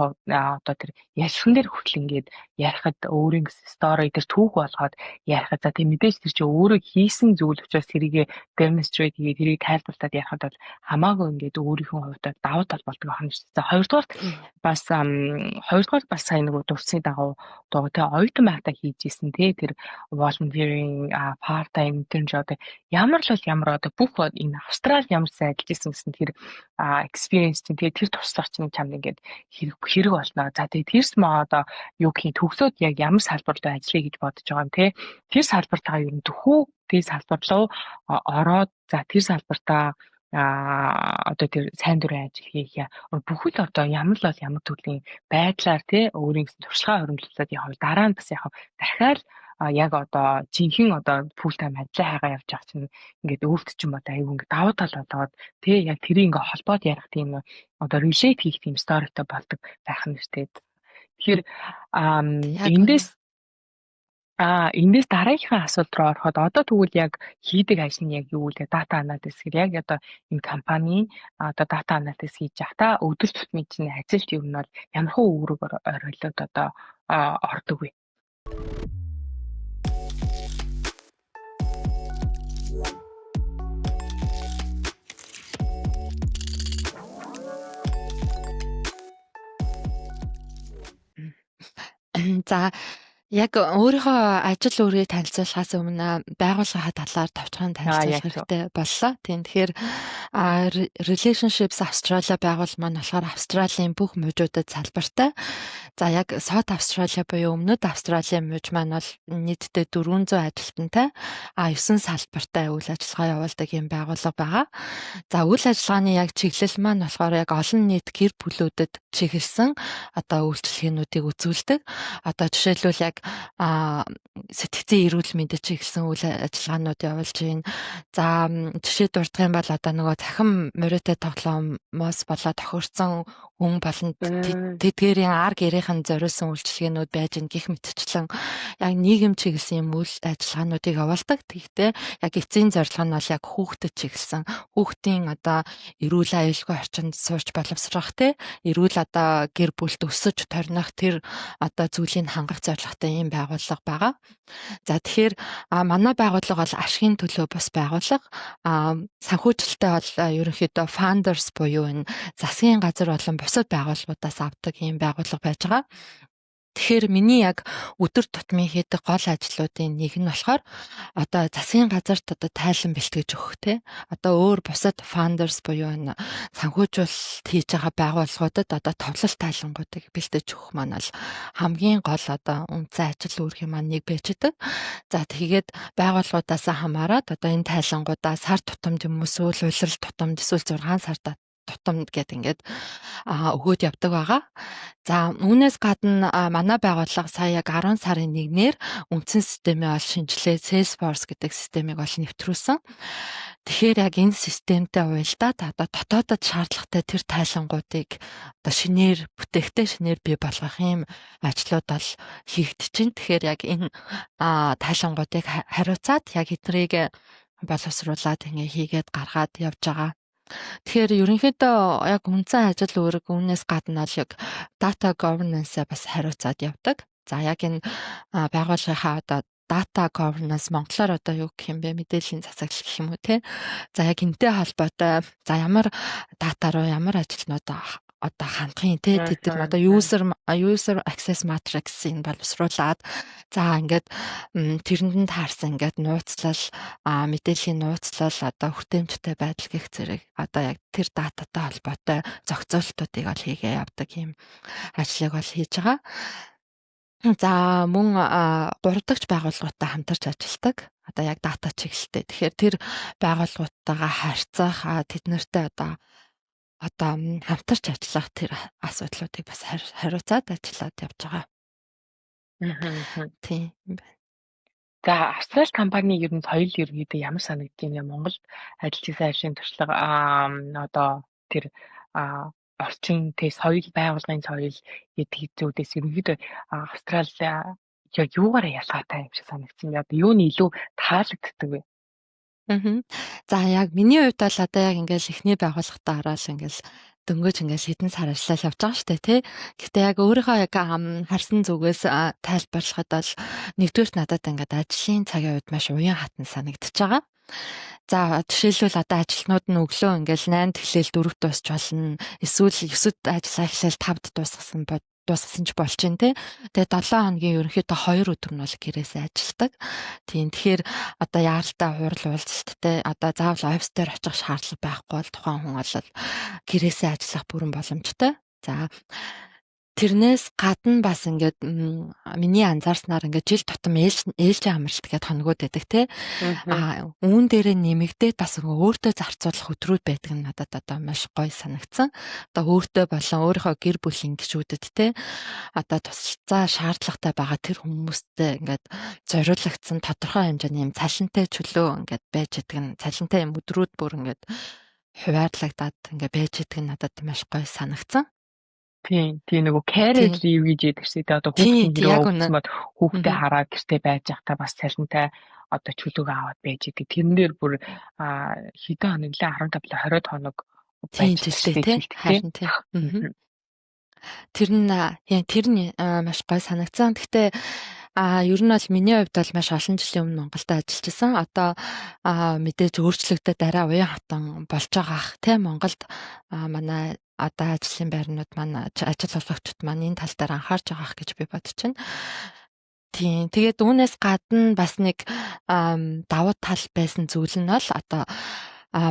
одоо тэр ялсан дээр хүртэл ингээд ярихад өөрийн гэсэн story тэр түүх болгоод ярихад за тийм мэдээж тэр чинь өөрөө хийсэн зүйл учраас тэрийг demonstrate хийгээд тэрийг тайлбарлаад ярихад бол хамаагүй ингээд өөрийнхөө хувьд давуу тал болдог ахна шүү. За хоёрдугаар бас сайн нэг дурсны дагуу тий оюутан байхдаа хийж исэн тий тэр volunteering part time intern job ямар л бол ямар одоо бүх энэ Австрали ямар сайн ажиллаж исэн гэсэн тэр experience чинь тэгээ тэр туслах чинь чамд ингээд хэрэг болно. За тэгээ тэрс маа одоо юу гэх юм төгсөөд яг ямар салбарт ажиллая гэж бодож байгаа юм те. Тэр салбартаа ер нь төхөө тэр салбар руу ороод за тэр салбартаа одоо тэр сайн дурын ажил хийх бүхэл одоо ямар л бол ямар төрлийн байдлаар те өөрийн туршлагаа хөрөнгөлүүлээд явах дараа нь бас яг дахиад яг одоо жинхэнэ одоо full time ажиллаа хайгаа явж байгаа чинь ингээд өөрт ч юм одоо аюу ингээд давуу тал болоод тий яг тэрийг ингээд холбоод ярих тийм одоо relate хийх тийм storyтой болдог байх нь үстэй. Тэгэхээр эндээс дараагийнхаа асуулт руу ороход одоо тэгвэл яг хийдэг ажил нь яг юу вэ? Data analysis гэдэг яг одоо энэ компани одоо data analysis хийж байхдаа өдөр тутмын чинь ажилт юм нь бол ямар хөө үүрэг оролцоод одоо ордог вэ? За яг өөрийнхөө ажил үрээ танилцуулахаас өмнө байгууллагын талаар товчхон танилцуулах хэрэгтэй боллоо. Тийм тэгэхээр Relationships Australia байгуул маань болохоор Австралийн бүх мужуудад салбартай. За яг South Australia буюу Өмнөд Австралийн муж маань бол нийтдээ 400 ажилтнтай 9 салбартай үйл ажиллагаа явуулдаг юм байгууллага байгаа. За үйл ажиллагааны яг чиглэл маань болохоор яг олон нийт гэр бүлүүдэд чиглэсэн одоо үйлчлэгээнүүдийг үзүүлдэг. Одоо жишээлбэл яг сэтгцийн эрүүл мэндэд чиглэсэн үйл ажиллагаанууд явуулж байна. За жишээ дурдах юм бол одоо нөгөө цахим мориотой тоглоомоос болоод тохирсон хүн болон тэдгээрийн ар гэрийнхэн зориулсан үйлчлэгээнүүд байж гэх мэтчлэн яг нийгэм чиглэсэн юм үйл ажиллагаануудыг явуулдаг. Тэгтээ яг эцсийн зорилго нь бол яг хүүхдэд чиглэсэн. Хүүхдийн одоо эрүүл аюулгүй орчинд сууж боловсрох эрүүл одоо гэр бүлд өсөж торнох тэр одоо зүйлийг хангах зорилготой ашигтай ийм байгууллага байгаа. За тэгэхээр манай байгууллага бол ашигын төлөө бас байгууллага. Санхүүжилтээ бол ерөнхийдөө funders буюу энэ засгийн газар болон бусад байгууллагуудаас авдаг ийм байгууллага байж байгаа. Тэгэхээр миний яг өдөр тутмын хийдэг гол ажлуудын нэг нь болохоор одоо засгийн газарт одоо тайлан бэлтгэж өгөх те. Одоо өөр бусад funders буюу энэ санхүүжүүлэлт хийж байгаа байгууллагуудад одоо товлол тайлангуудыг бэлтэж өгөх маань бол хамгийн гол одоо үндсэн ажил үүрэг маань нэг байж байгаа. За тэгээд байгууллагуудаас хамаарат одоо энэ тайлангуудаа сар тутамд юм уу эсвэл улирал тутамд эсвэл 6 сар тутамд гэдэг ингээд өгөөд явдаг байгаа. За үүнээс гадна манай байгууллага сая яг 10 сарын 1-ээр үндсэн системээ бол шинжилээ Salesforce гэдэг системийг бол нэвтрүүлсэн. Тэгэхээр яг энэ системтэй уялдаад одоо дотоодод шаардлагатай тэр тайлангуудыг одоо шинээр бүтээгтэй шинээр бий болгох юм ажлууд бол хийгдэж байна. Тэгэхээр яг энэ тайлангуудыг хариуцаад яг эднийг боловсруулад ингээ хийгээд гаргаад явж байгаа. Тэгэхээр ерөнхийдөө яг үндсэн ажил үүрэг үүнээс гадна л яг data governance-а бас хариуцаад явдаг. За яг энэ байгууллагынхаа одоо data governance монголоор одоо юу гэх юм бэ? Мэдээллийн засаглал гэх юм уу те. За яг энтэй холбоотой за ямар дата руу ямар ажилтнууд одоо хандхын те тэд нар одоо user access matrix-ийг боловсруулад за ингээд тэрэнд таарсан ингээд нууцлал мэдээллийн нууцлал одоо хүртээмжтэй байдал гэх зэрэг одоо яг тэр дататай холбоотой зохицуултуудыг ол хийгээ явдаг юм ажлыг бол хийж байгаа. За мөн 3 дахь байгууллагуудтай хамтарч ажилладаг. Одоо яг дата чиглэлтэй. Тэгэхээр тэр байгууллагуудтайгаа харьцах тэд нартай одоо хамтарч ажиллах тэр асуудлуудыг бас хариуцаад ажиллаад явж байгаа. Тийм. За Австрали компани ер нь соёл ерөнхийдөө ямар санагдчих юм Монголд ажиллаж исэн ажлын туршлага одоо тэр орчин тэ соёл байгуулгын соёл гэдэг зүйлээс ерөнхийдөө Австрали яг юугаараа ялгаатай юм шиг санагдсан. Одоо юу нь илүү таалагддаг вэ? За яг миний хувьд бол одоо яг ингээл эхний байгууллагатаа ороод ингээл дөнгөж ингээл хэдэн сар ажиллаж явж байгаа штэ тий. Гэтэ яг өөрийнхөө яг харсан зүгээс тайлбарлахад бол нэгдүгürt надад ингээд ажлын цагийн үед маш уян хатан санагдчихж байгаа. За жишээлбэл одоо ажилтнууд нь өглөө ингээл 8-д эхлээл 4-т дуусч болно. Эсвэл 9-д ажиллаа эхлээл 5-д дуусгасан ч болж байна те. Тэгээ 7 хоногийн ерөнхийдөө 2 өдөр нь бол гэрээсээ ажилдаг. Тийм тэгэхээр одоо яаралтай хурал уулзалттай одоо заавал офис дээр очих шаардлага байхгүй бол тухайн хүн бол гэрээсээ ажиллах бүрэн боломжтой. За тэрнээс гадна бас ингээд миний анзаарснаар ингээд жил тутам ээлжийн амралт гэдэг хоногуд байдаг те. Үүн дээрээ нэмэгдээд бас өөртөө зарцуулах өдрүүд байдаг нь надад одоо маш гоё санагдсан. Одоо өөртөө болон өөрийнхөө гэр бүлийн гишүүдэд те одоо тусалцаа шаардлагатай байгаа тэр хүмүүстэй ингээд зориулагдсан тодорхой хэмжээний юм цалинтай чөлөө ингээд байж идэг нь цалинтай юм өдрүүд бүр ингээд хуваарлагдаад ингээд байж идэг нь надад маш гоё санагдсан. Тийм нөгөө carrier leave гэж яддаг шүү дээ. Одоо хүүхдийн хэрэг өгсөн бод хүүхдээ хараад гэртээ байж байхдаа бас цалинтай одоо чөлөөг аваад байж идэг. Тэрэн дээр бүр хэдэн хоног лээ 15-20 хоног байж идэг харин тийм. Тэр нь маш гой санагдсан. Гэхдээ ер нь бол миний хувьд бол маш олон жилийн өмнө Монголд ажиллаж исэн. Одоо мэдээж өөрчлөгдөд арай уян хатан болж байгаах тийм Монголд манай одоо ажлын байрнууд маань ажил олгогчид маань энэ тал дээр анхаарч байгаах гэж би бодож байна. Тийм. Тэгээд үүнээс гадна бас нэг давуу тал байсан зүйл нь бол одоо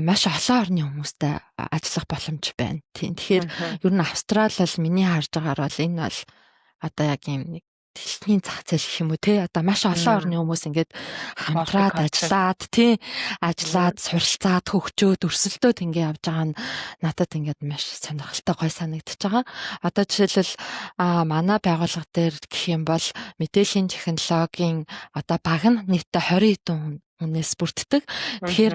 маш олон орны хүмүүстэй ажиллах боломж байна. Тийм. Тэгэхээр ер нь Австрали бол миний харж байгаагаар бол энэ бол одоо яг юм нэг дэлхийн зах зээл гэх юм уу те одоо маш олон орны хүмүүс ингээд хамтраад ажиллаад суралцаад хөгжөөд өрсөлдөөд ингээд явж байгаа нь надад ингээд маш сонирхолтой гой санагдчихж байгаа. Одоо жишээлбэл манай байгууллага дээр гэх юм бол мэдээллийн технологийн одоо баг нь нийтдээ 20 хэдэн хүнээс бүрддэг. Тэгэхээр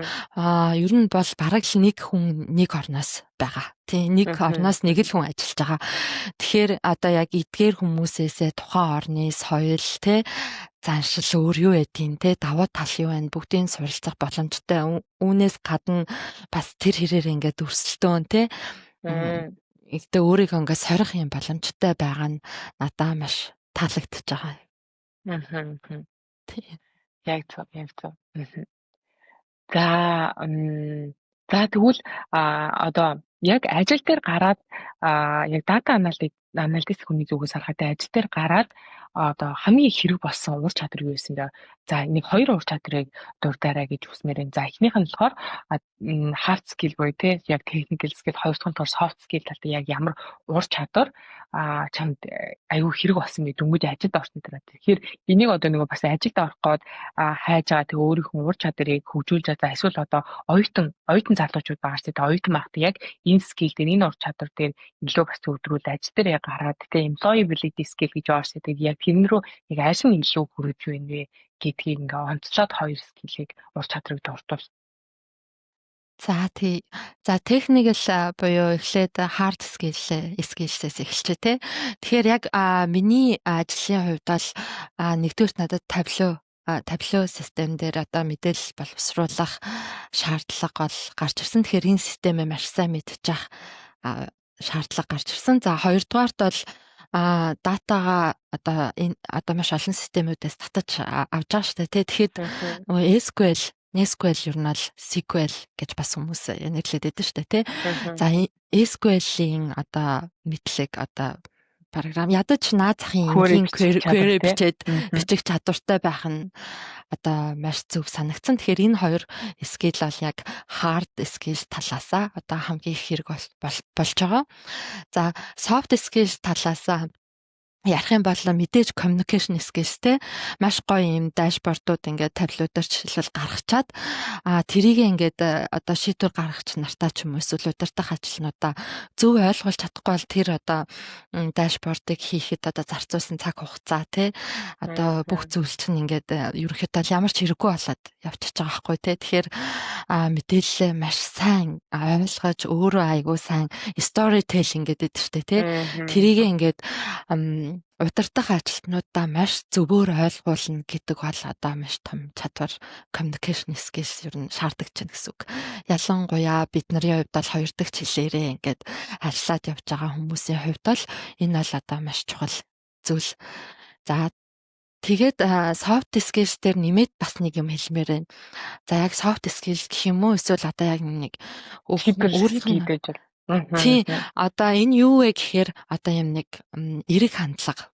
ер нь бол бараг л нэг хүн нэг орноос байгаа. Тийм нэг орноос нэг л хүн ажиллаж байгаа. Тэгэхээр одоо яг эдгээр хүмүүсээсээ тухайн орны соёл те заншил өөр юу байдیں۔ Те давуу тал юу байна бүгдийг суралцах боломжтой. Үүнээс гадна бас тэр хэрээр ингээд өрсөлдөөн те өөрийгөө ингээд сорих юм боломжтой байгаа нь надад маш таалагдчихж байгаа. Мгм. Тийм. Яг зөв, яг зөв. За, за тэгвэл одоо яг ажил дээр гараад яг дата аналитик хүний зүгээс харахад ажил дээр гараад одоо хамгийн хэрэг болсон ур чадвар юу байсан бэ? За нэг хоёр ур чадрыг дурдаарай гэж хүснээр энэ. За эхнийх нь болохоор hard skill буюу тий яг technical skill, хоёр дахь нь болохоор soft skill талтай яг ямар ур чадвар чамд аюу хэрэг болсон бэ дөнгөж ажилд орсон дараа. Тэгэхээр энийг одоо нөгөө бас ажилд орох гээд хайж байгаа тэгээ өөрийнхөө ур чадрыг хөгжүүлж байгаа. Эсвэл одоо оюутан залуучууд байгаа шүү дээ. Оюутан байхдаа яг энэ скил дээр энэ ур чадвар дээр илүү бас төвлөрүүл ажил дээр яг гараад тэгээ employability skill гэж байгаа шүү дээ. Яг тэрэн рүү яг аль нь илүү хүрэж байна вэ гэдгийг ингээ онцлоод хоёр скиллийг ур чадрыг дурдвал. За тий. За техникэл буюу эхлээд hard skills-ээс эхэлчихэ тий. Тэгэхээр яг миний ажлын хувьд бол нэгдүгürt надад табло систем дээр одоо мэдээлэл боловсруулах шаардлага бол гарч ирсэн. Тэгэхээр энэ системээ маш сайн мэдчих шаардлага гарч ирсэн. За хоёрдугаарт бол датагаа одоо маш олон системүүдээс татаж авч байгаа шүү дээ тий. Тэгэхэд SQL ер нь бол SQL гэж бас хүмүүс нэрлэдэг дээ шүү дээ тий. За SQL-ийн одоо мэдлэг одоо програм ядаж наад захын энгийн query бичих чадвартай байх нь одоо маш зөв санагдсан. Тэгэхээр энэ хоёр skill бол яг hard skill талаасаа одоо хамгийн их хэрэг болж байгаа. За soft skills талаасаа ярих юм бол мэдээж communication skills те маш гоё юм дашбордууд ингээд таблоудаар жишээлбэл гаргачаад тэрийг ингээд одоо шийдвэр гаргач нартаа ч юм уу эсвэл удирдах ажилтнуудаа зөв ойлгуулж чадахгүй бол тэр одоо дашбордыг хийхэд одоо зарцуулсан цаг хугацаа те одоо бүх зүйл чинь ингээд ерөнхийдөө ямар ч хэрэггүй болоод явчихж байгаа байхгүй те. Тэгэхээр мэдээлэлээ маш сайн ойлгож өөрөө айгуу сайн storytelling гэдэг шүү дээ те. Тэрийг ингээд удирдах ажилтнуудаа маш зөвөр ойлгуулна гэдэг бол одоо маш том чадвар communication skills ер нь шаарддаг ч гэсэн үг. Ялангуяа бидний хувьд бол хоёр дахь хэлээрээ ингээд ажиллаад явж байгаа хүмүүсийн хувьд бол энэ бол одоо маш чухал зүйл. За тэгээд soft skills дээр нэмээд бас нэг юм хэлмээр байна. За яг soft skills гэх юм уу эсвэл одоо яг нэг өөрийнхөө тий одоо энэ юу вэ гэхээр одоо юм нэг эрэг хандлага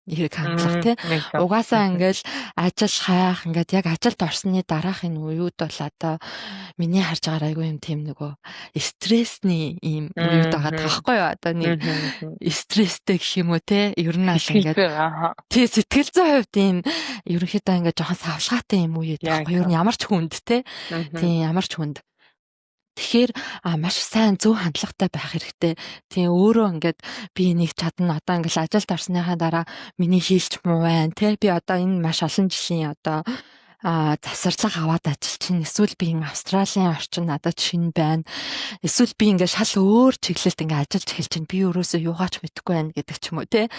тий угаасаа ингээл ажил хайх ингээд яг ажилд орсны дараахын үеуд бол одоо миний харж байгаа айгүй юм тийм нөгөө стрессний ийм үеуд байгаа таахгүй юу одоо нэг стресстэй гэх юм уу тий ер нь аль ингээд тий сэтгэл зүйн хувьд ийм ерөнхийдөө ингээд жоохон савлгаатай юм үе таахгүй ер нь ямар ч хүнд тий ямар ч хүнд. Тэгэхээр маш сайн зөв хандлагатай байх хэрэгтэй. Тийм өөрөө ингээд би энийг чадна одоо ингээд ажилд орсныхаа дараа миний хийлч муу байна тий би одоо энэ маш олон жилийн одоо завсарлага аваад ажиллаж чинь эсвэл би ин Австралийн орчин надад шинэ байна. Эсвэл би ингээд шал өөр чиглэлд ингээд ажиллаж эхэлж чинь би өөрөөсөө юугаач мэдэхгүй байна гэдэг ч юм уу тий.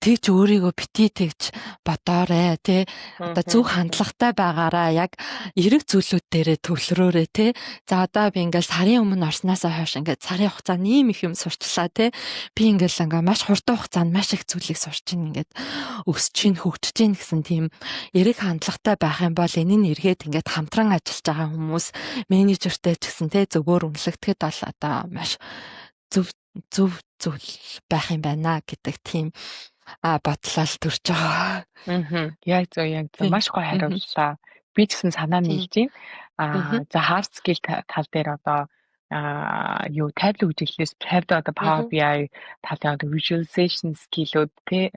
Тэгж өөрийгөө бити тэгж бодоорой тий. Одоо зөв хандлагатай байгаараа яг эрэг зүйлүүд дээрээ төвлөрөөрэй тий. За одоо би ингээд сарын өмнө орсноосоо хойш ингээд сарын хугацаанд ийм их юм сурчлаа тий. Би ингээд маш хурдан хугацаанд маш их зүйлийг сурч чинь ингээд өсөж чинь хөгжиж чинь гэсэн тийм эрэг хандлагатай байх юм бол энэ нь эргээд ингээд хамтран ажиллаж байгаа хүмүүс менежертэй ч гэсэн тий зөвөр үнэлэгдэхэд бол одоо маш зөв байх юм байна гэдэг тийм бодлол төрж байгаа. Яг зөв маш гоё хариуллаа. Би ч гэсэн санаа нийлж байна. За hard skill тал дээр одоо юу тайлбар үзүүлэлээс тавьдаг одоо Power BI талын одоо visualization skill-үүд тий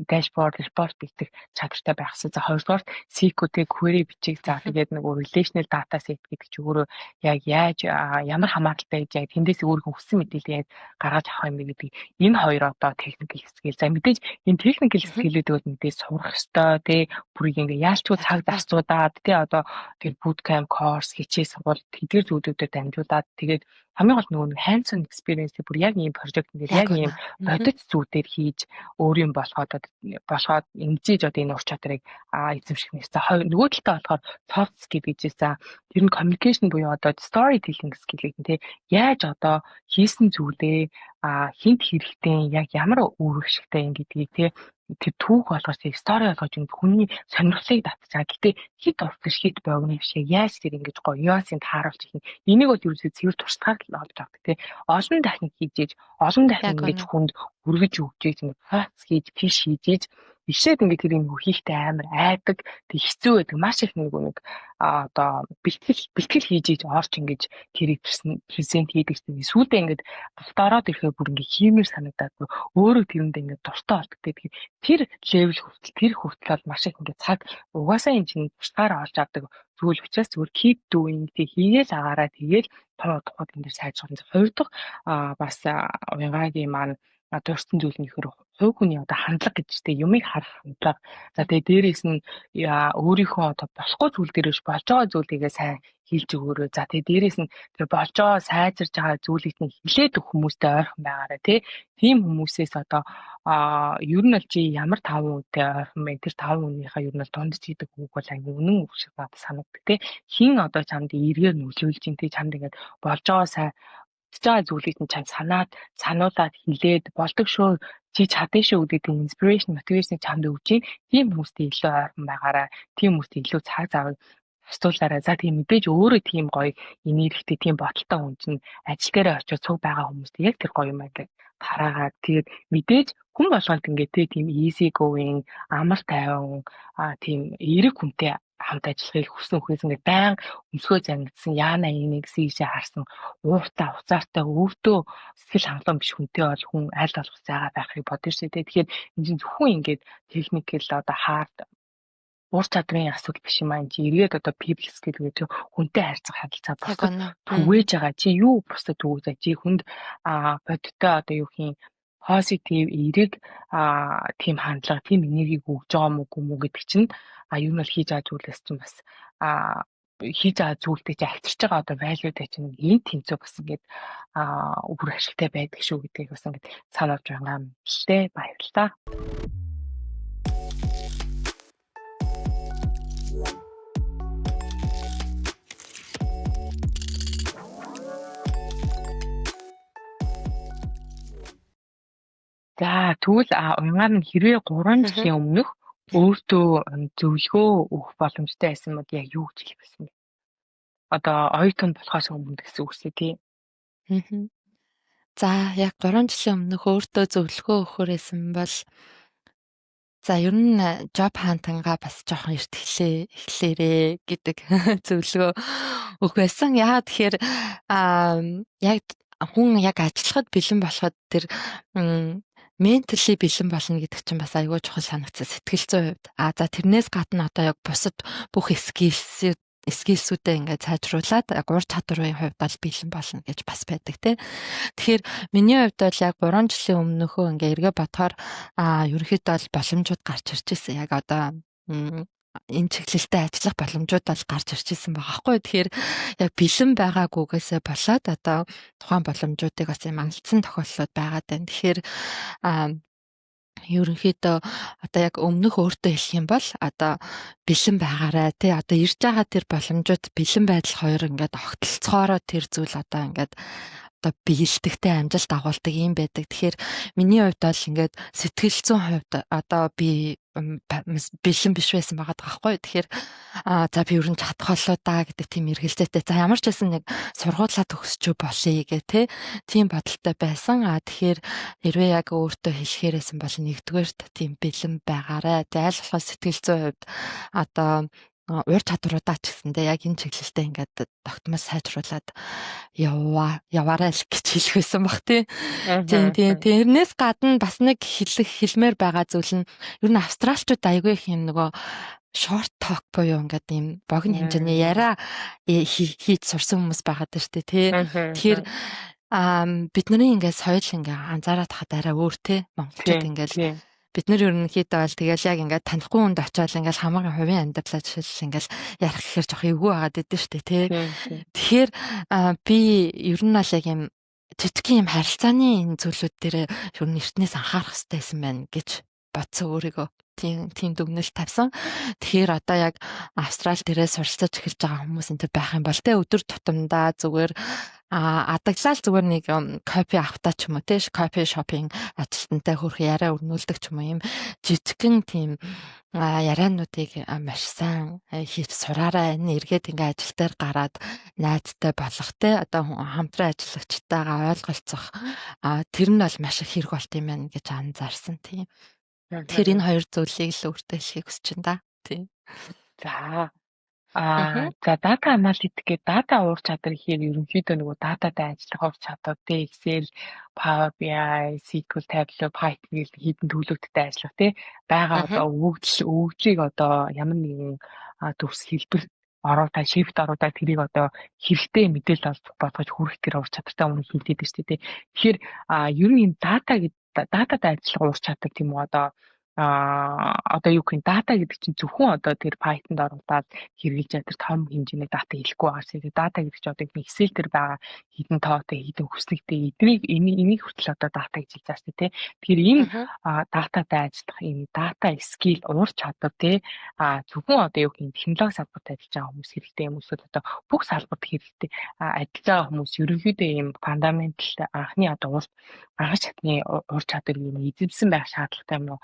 dashboard report бичих чадвартай байх хэрэгтэй. За хоёрдугаар SQL тий query бичих за тэгээд нөгөө relational data set гэдэг чи өөрөө яг яаж ямар хамааралтай яаж яг тэндээс өөрийнхөө хүссэн мэдээлэл яаж гаргаж авах юм бэ гэдэг энэ хоёр одоо technical skill. За мэдээж энэ technical skill-үүдүүд мэдээж сурах ёстой тий бүрийг ингээ яалчгүй цаг зарцуулаад тий одоо тэр bootcamp course хичээл сургалт тэдгээр зүйлүүдэд дамжуулаад тэгээд хамгийн гол нөгөө hands on experience бүр яг ийм project дээр яг ийм бодит зүйлээр хийж өөрийн болоход ингэж одоо энэ ур чадрыг эзэмших нэ. За нөгөө талдаа болохоор soft skill гэж за тэр нь communication буюу одоо storytelling skill гэх юм те яаж одоо хийсэн зүйлээ хинт хэрэгтэй яг ямар үүрэг шигтэй юм гэдгийг те тэр түүх болгож тэр стори болгож юм хүний сонирхлыг татчихаа. Гэтэ хит орчих хит богино биш яаж тэр ингэж гоёосын тааруулж их энийг бол ерөөсөө цэвэр туршлагаар л олж авдаг тий. Олон дахин хийжээж олон дахин Яг ингэж үнэ. хүнд өргөж өгчээж ингэ факс хийж фиш хийжээж бишээд ингэ тэр юм хийхтэй амар айдаг тэг хэцүү байдаг маш их нэг одоо бэлтгэл хийж орж ингэж тэрийг презент хийдэг чинь сүүлдээ ингэ галтаа ороод ирэхээр бүр ингэ хиймээр санагдаад өөрөө тэрэндээ ингэ дуртай болдог. Тэгэхээр тэр левел хүртэл тэр хүртэл бол маш их ингэ цаг угаасаа энэ чинь тусгаар олж авдаг зүйл учраас зүгээр keep doing тэг хийгээл агаараа тэгээл тоо тухайд энэ дээр сайжруулах. Хоёр дахь бас уянгагийн маань дурсан зүйл нь ихэр хувь хүний одоо хандлага гэж тэ юмыг харах хандлага. За тэгээ дээрээс нь өөрийнхөө одоо болохгүй зүйл дээрээс болж байгаа зүйлийгээ сайн хийлж өгөөрэй. За тэгээ дээрээс нь тэр болж байгаа сайжирж байгаа зүйлийг нь хилээд өгөх хүмүүстэй ойрхон байгаарай тий. Тийм хүмүүсээс одоо ер нь бол чи ямар 5 үнэтэй ойрхон байна. Тэр 5 үнийхээ ер нь бол дундч хийдэг үг бол аюу үнэн үг шиг надад санагддаг тий. Хин одоо чамд эргээр нөлөөлж ин тий чамд ингээд болж байгаа сайн байгаа зүйлийг нь чам сануулад хилээд болдог шүү чи чадсан шүү гэдэг inspiration motivation чамд өгч юм. Тийм хүмүүстэй илүү ойрхон байгаарай. Тийм хүмүүстэй илүү цаг зав тусдуулаарай. За тийм мэдээж өөрөө тийм гоё энергитэй тийм бодолтой хүн чинь ажил дээрээ очиж цуг байгаа хүмүүстэй яг тэр гоё юм аа тараагаад тэгээд мэдээж хүн болгонд ингээд тийм easy going амар тайван тийм эерэг хүнтэй хамт ажиллахыг хүссэн хүнээс ингээд баян өмсгөө зангидсан яана энийг сийшээ харсан ууртаа уцаартай өвдөө сэтгэл хангалуун биш хүнтэй бол хүн аль болох зайгаа байхыг бодно шүү дээ. Тэгэхээр энэ чинь зөвхөн ингээд техникэл одоо hard ур чадрын асуудал биш юм аа. Энд чи эргээд одоо people skill гэж хүнтэй харьцах харилцаа бусдад түгээж байгаа. Чи юу бусдад түгээж чи хүнд бодиттой одоо юу хийн positive эерэг тийм хандлага, тийм энергийг өгж байгаа мó гүмүү гэдэг чинь ер нь бол хийж байгаа зүйлээс чинь бас хийж байгаа зүйлтэй чи авчирч байгаа одоо value-тэй чинь энэ тэнцүү бас ингээд үр ашигтай байдаг шүү гэдгийг бас ингээд сануулж байгаа юм л дээ. Баярлалаа. За тэгвэл уянгаар нь хэрвээ 3 жилийн өмнөх өөртөө зөвлөгөө өгөх боломжтой байсан бол яг юу гэж хэлэх байсан бэ? Одоо оюутан болохоос өмнө гэсэн үг шүү тий. За яг 3 жилийн өмнөх өөртөө зөвлөгөө өгөхөр байсан бол за ер нь job hunt-ангаа бас жоохон эхлээрээ гэдэг зөвлөгөө өгөх байсан. Яагаад тэгэхээр яг хүн яг ажиллахад бэлэн болоход тэр ментали бэлэн болно гэдэг чинь бас аюул чухал санагдсан сэтгэл зүйн хувьд. За тэрнээс гадна одоо яг бусад бүх скиллсүүдээ ингээд сайжруулад яг ур чадварын хувьд бол бэлэн болно гэж бас байдаг тий. Тэгэхээр миний хувьд бол яг 3 жилийн өмнөхөө ингээд эргээ бодохоор ерөнхийдөө бол боломжууд гарч ирж ирсэн. Яг одоо энэ чиглэлтэй ажиллах боломжууд бол гарч ирж ирсэн байгаа байхгүй. Тэгэхээр яг бэлэн байгаагүйгээсээ болоод одоо тухайн боломжуудыг бас юм алдсан тохиолдлууд байгаад байна. Тэгэхээр ерөнхийдөө одоо яг өмнөх өөртөө хэлэх юм бол одоо бэлэн байгаарай тий. Одоо ирж байгаа тэр боломжууд бэлэн байдал хоёр ингээд огтлцоороо тэр зүйл одоо ингээд одоо биелдэгтэй амжилт агуулдаг юм байдаг. Тэгэхээр миний хувьд бол ингээд сэтгэл зүйн хувьд одоо би бэлэн биш байсан байгаа байхгүй. Тэгэхээр за би ер нь чадах болоо да гэдэг тийм эргэлзээтэй. За ямар ч байсан нэг сургуулаа төгсч болъё гэх тий. Тийм бодолтой байсан. Тэгэхээр хэрвээ яг өөртөө хэлэхээрсэн бол нэгдүгээрт тийм бэлэн байгаарай. Аль болох сэтгэл зүйн хувьд одоо ур чадваруудаа ч гэсэндээ яг энэ чиглэлтэй ингээд тогтмол сайжруулад яваарай л гэж хэлэх байсан баг тий. Тийм. Тэрнээс гадна бас нэг хэлмээр байгаа зүйл нь ер нь австралчууд аягүй их юм нөгөө short talk буюу ингээд юм богино хэмжээний яриа хийж сурсан хүмүүс байгаад байна шүү дээ тий. Тэгэхээр бидний ингээд соёл ингээд анзаараад хахад арай өөр тий. Монголчууд ингээд бид нар ерөнхийдөө бол тэгэл яг ингээд танихгүй хүнд очиод ингээд хамаагийн хувийн амьдралаа жишээл ингээд ярих гэхээр жоох эвгүй байгаад идэв штэ тий. Тэгэхээр би ер нь бол яг юм жижигхэн юм харилцааны энэ зүйлүүд дээр ер нь эртнээс анхаарах хэрэгтэй байсан байна гэж бодсон өөрийгөө. тийм дүгнэлт тавьсан. Тэгэхээр одоо яг Австрал дээрээ суралцаж эхэлж байгаа хүмүүс энэ байх юм бол те өдөр тутамдаа зүгээр адаглал зүгээр нэг кофе авахтаа ч юм уу те кофе шопинг ажилтнтай хөрөх яриа өрнүүлдэг ч юм уу юм жижигхэн тийм яриануудыг маш сайн хийж сураараа энэ эргээд ингээ ажил дээр гараад найзтай болох те одоо хамтран ажиллагчтайгаа ойлголцох тэр нь бол маш их хэрэг болт юм байна гэж анзаарсан тийм. Тэгэхээр энэ хоёр зүйлийг л өөртөө хэлхийг хүсэж байна да. Тийм. За. За дата аналитик гэдэг дата уур чадвар гэхээр ерөнхийдөө нөгөө дататай ажиллах уур чадвар, Excel, Power BI, SQL, Tableau, Python гэдэг хідэн төлөвлөлттэй ажиллах тий. Бага одоо өгөгдлийг одоо ямар нэгэн төвс хэлбэр оруулаад shift оруулаад тэрийг одоо хэрэгтэй мэдээлэл болгож хүргэх тэр уур чадвартай өмнө хилдээд байна шүү дээ. Тэгэхээр ер нь энэ дататай ажиллах уур чадвар тийм үү одоо юу гэх юм дата гэдэг чинь зөвхөн одоо тэр Python-д оруулаад хэрэгжилж чадвар том хэмжээний дата хэлэхгүй байгаа шиг. Дата гэдэг чинь одоо Excel дээр байгаа хідэн тоотой хідэн хүснэгтэй энийг хүртэл одоо дата гэж хэлж байгаа шүү дээ. Тэгэхээр энэ дататай ажиллах энэ дата skill уур чадвар тий зөвхөн одоо юу гэх юм технологи салбарт ажиллаж байгаа хүмүүс хэрэгтэй юм эсвэл одоо бүх салбарт хэрэгтэй ажиллаж байгаа хүмүүс ерөнхийдөө ийм фундаментал анхны одоо анх чадны уур чадвар юм эзэмсэн байх шаардлагатай юм уу?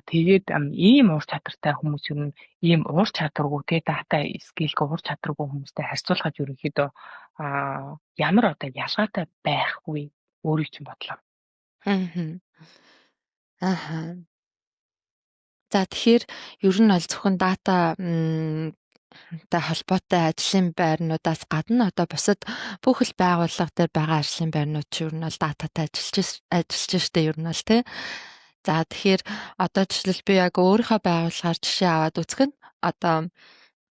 Тэгээд ийм уур чадвартай хүмүүс ер нь ийм уур чадваргүй те дата скилгүй уур чадваргүй хүмүүстэй харьцуулахад ерөнхийдөө ямар одоо ялгаатай байх вэ? Өөрийг чинь бодлоо. За тэгэхээр ер нь бол зөвхөн дата та холбоотой ажлын байрнуудаас гадна одоо бусад бүх л байгууллага дээр байгаа ажлын байрнууд ч ер нь бол дататай ажиллаж штэ ер нь бол тий. За тэгэхээр одоо жишээл би яг өөрийнхөө байгууллагаар жишээ аваад үзэх нь одоо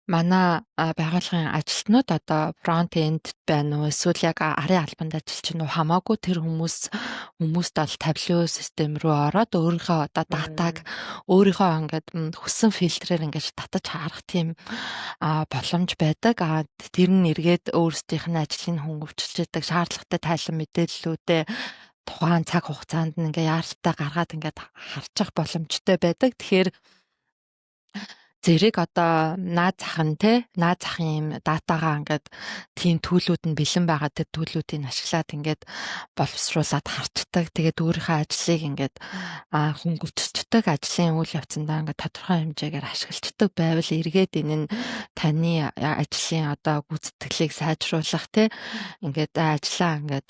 манай байгууллагын ажилтнууд одоо фронт энд байна уу эсвэл яг арын албанд ажиллаж байна уу хамаагүй тэр хүмүүст бол табло систем рүү ороод өөрийнхөө одоо датаг өөрийнхөө ингээд хүссэн фильтрээр ингээд татаж харах тийм боломж байдаг. Тэр нь эргээд өөрсдийнх нь ажлыг хөнгөвчлж яадаг шаардлагатай тайлан мэдээллүүдээ тухайн цаг хугацаанд ингээ яаралтай гаргаад ингээд харчих боломжтой байдаг. Тэгэхээр зэрэг одоо наад захын юм датагаа ингээд тийм төлөвлүүд нь бэлэн байгаа тэр төлөвлүүдийг ашиглаад ингээд боловсруулад харцдаг. Тэгээд өөрийнхөө ажлыг ингээд хөнгөвчдөг ажлын үйл явцандаа ингээд тодорхой хэмжээгээр ашиглацдаг байвал эргээд энэ нь таны ажлын одоо гүйцэтгэлийг сайжруулах ингээд ажлаа ингээд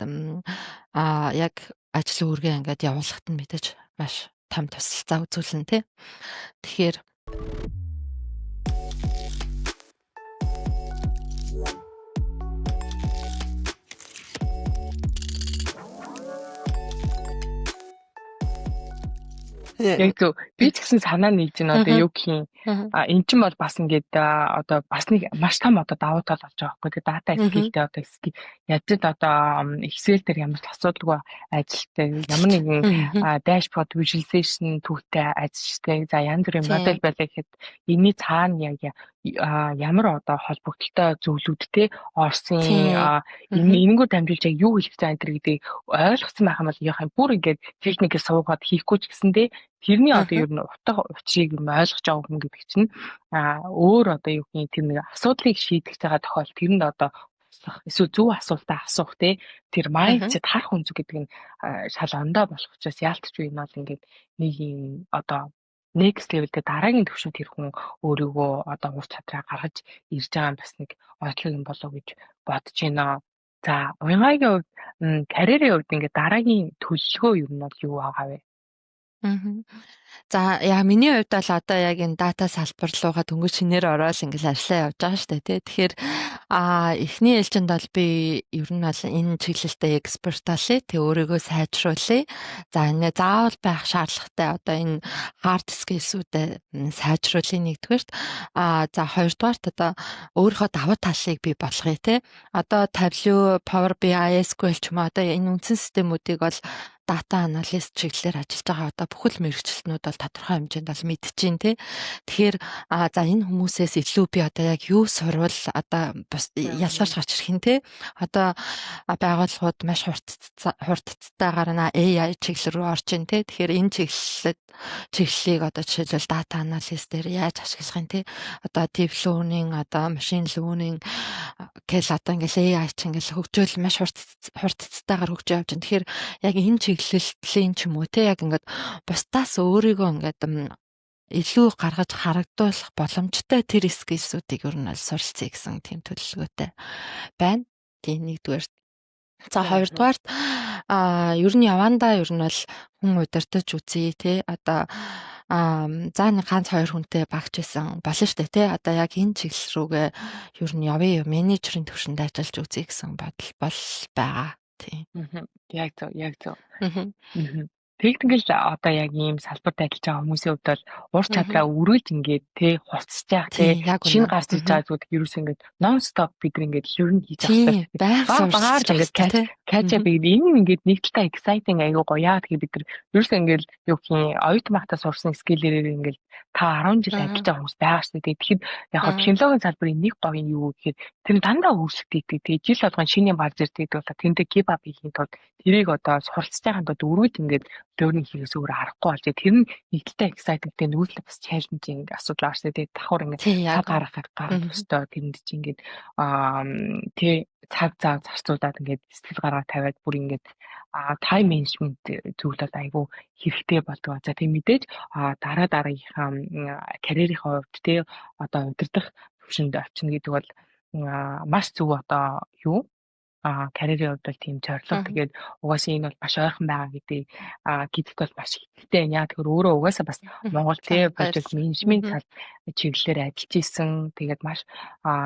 яг ажил үүргээ ингээд явуулахад нь мэдээж маш том тусалцаа үзүүлнэ Тэгэхээр Яг зөв. Би ч гэсэн санаа нийлж байна одоо юу гэх юм. Эн чинь бол бас ингээд одоо бас нэг маш том одоо давуу тал болж байгаа байхгүй. Дата скилтэй одоо ядад одоо Excel дээр ямар ч асуудалгүй ажилтай ямар нэгэн dashboard visualization түүхтэй ажиллажтай. За янз бүрийн модель байлаа гэхэд энэний цаана яг ямар одоо холбогдолтой зөвлөдтэй Орсын энэнгүү дамжуулж яг юу хэлэх зан энэ гэдгийг ойлгосон байх юм бол яах юм бүр ингээд техникээ суугаад хийхгүй ч гэсэндээ тэрний одоо ер нь утга учирыг ойлгож байгаа хүн гэдэг чинь өөр одоо юу гэх юм тэр нэг асуудлыг шийдэж байгаа тохиолдолд тэр нь одоо эсвэл зөв асуултаа асуух тэр mindset харах үнцэг гэдэг нь шал ондоо болох учраас яалтч энэ бол ингээд нэг юм одоо next level дээр дараагийн түвшинд тэр хүн өөрийгөө одоо ур чадраа гаргаж ирж байгаа бас нэг онцлог юм болов уу гэж бодож байна. За уянгагийн хувьд карьерийн хувьд ингээд дараагийн төлөвлөгөө юу нь бол юу байгаа вэ? За яа миний хувьд бол одоо яг энэ дата салбар руугаа дөнгөж шинээр ороод ингээл ажиллаа явж байгаа шүү дээ тий. Тэгэхээр эхний ээлжинд бол би ер нь бол энэ чиглэлтэй эксперт болъё. Тэг өөрийгөө сайжруулъя. За энэ заавал байх шаардлагатай одоо энэ hard skills-үүдээ сайжруулъя нэгдүгээрт. За хоёрдугаарт одоо өөрийнхөө давуу талыг бий болгоё тий. Одоо Tableau, Power BI, SQL ч юм уу одоо энэ үндсэн системүүдийг бол дата анализ чиглэлээр ажиллаж байгаа одоо бүхэл мэрэгчлэтнүүд бол тодорхой хэмжээнд бол мэдчихээн тий. Тэгэхээр за энэ хүмүүсээс илүү би одоо яг юу сурвал одоо бас ялгарч гарч ирэх юм тий. Одоо байгууллагууд маш хурдтайгаар AI чиглэл рүү орж ийн тий. Тэгэхээр энэ чиглэлийг одоо жишээлбэл дата анализ дээр яаж ашиглах юм тий. Одоо deep learning, одоо machine learning гэл одоо ингээл AI ч ингээл хөгжөөл маш хурдтайгаар хөгжиж явж байна. Тэгэхээр яг энэ чиглэлийн ч юм уу те яг ингээд бусдаас өөрийгөө ингээд илүү гаргаж харагдуулах боломжтой тэр скиллсүүдийг ер нь аль суралцъя гэсэн тийм төлөвлөгөөтэй байна. Тийм нэгдүгээр. За хоёрдугаарт ер нь явандаа ер нь бол хүн удирдах үзье те одоо за нэг ганц хоёр хүнтэй багч исэн болно штэ те одоо яг энэ чиглэл рүүгээ ер нь явъя менежерийн төвшөнд ажиллаж үзье гэсэн бодол бол байгаа. Тийм. Яг зөв. Техникэл одоо яг ийм салбарт ажиллаж байгаа хүмүүсийн хувьд бол ур чадвараа өргөж ингээд хувцсаж явах шинэ гарч ирж байгаа зүйлд ерөөс ингээд нон стоп бид ингээд learn хийж авах багаар ингээд catch up гэдэг энэ ингээд нэг талаа exciting аягүй гоё. Яа тэгэхээр бид нар ерөөс ингээд юу гэх юм оюутан байхдаа сурсан скиллэрээр ингээд та 10 жил ажиллаж байгаа хүмүүс байгаа шүү дээ. Тэгэхээр яг технологийн салбарын нэг гоё нь юу гэхээр тэр дандаа өөрчлөгддөг. Тэгээ жил болгон шинэ юм гарч ирдэг бол тэндээ keep up хийхийн тулд тэрийг одоо суралцж байхад өргөж ингээд learning хийхээс өөр аргагүй болж тэр нь нэг талаа exciting-тэй нүүлээ бас challenging асуудал гарч ирдэг. Давхар ингээд гаргах ёстой. Тэрэнд чи ингээд цаг зарцуулаад ингээд сэтгэл гаргаад тавиад бүр ингээд time management зүйл бол айгүй хэрэгтэй болдог. За тийм мэдээж дараагийнхаа карьерийнхаа хувьд одоо удирдах төвшөнд очино гэдэг бол маш зөв одоо юу карьерийн хувьд бол тийм зорилго. Тэгээд угаасаа энэ бол маш ойрхон байгаа гэдэгт бол маш ихтэй байна. Яа тэгэхээр өөрөө угаасаа бас Монгол project management чиглэлээр ажиллаж исэн. Тэгээд маш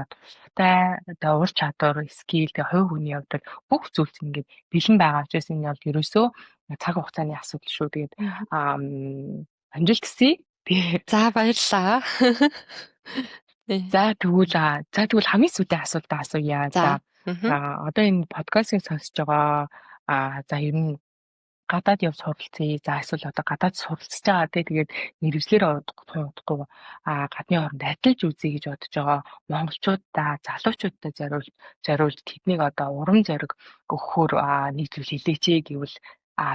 тустай одоо ур чадвар, skill тэгээд хувь хүний хувьд бүх зүйлс ингээд бэлэн байгаа учраас энэ бол ерөөсөө цаг хугацааны асуудал шүү. Тэгээд амжилт хүсье. За баярлалаа. За тэгвэл хамгийн сүүлийн асуултаа асууя. За одоо энэ подкастыг сонсож байгаа за ер нь гадаад яв суралцъя. За эсвэл одоо гадаад суралцж байгаа тэгээд мэргэжлэр удахгүй гадны хооронд адилж үзье гэж бодож байгаа монголчуудаа залуучуудаа зориулж тэднийг одоо урам зориг өгөхөөр нэг зүйл хэлээч гэвэл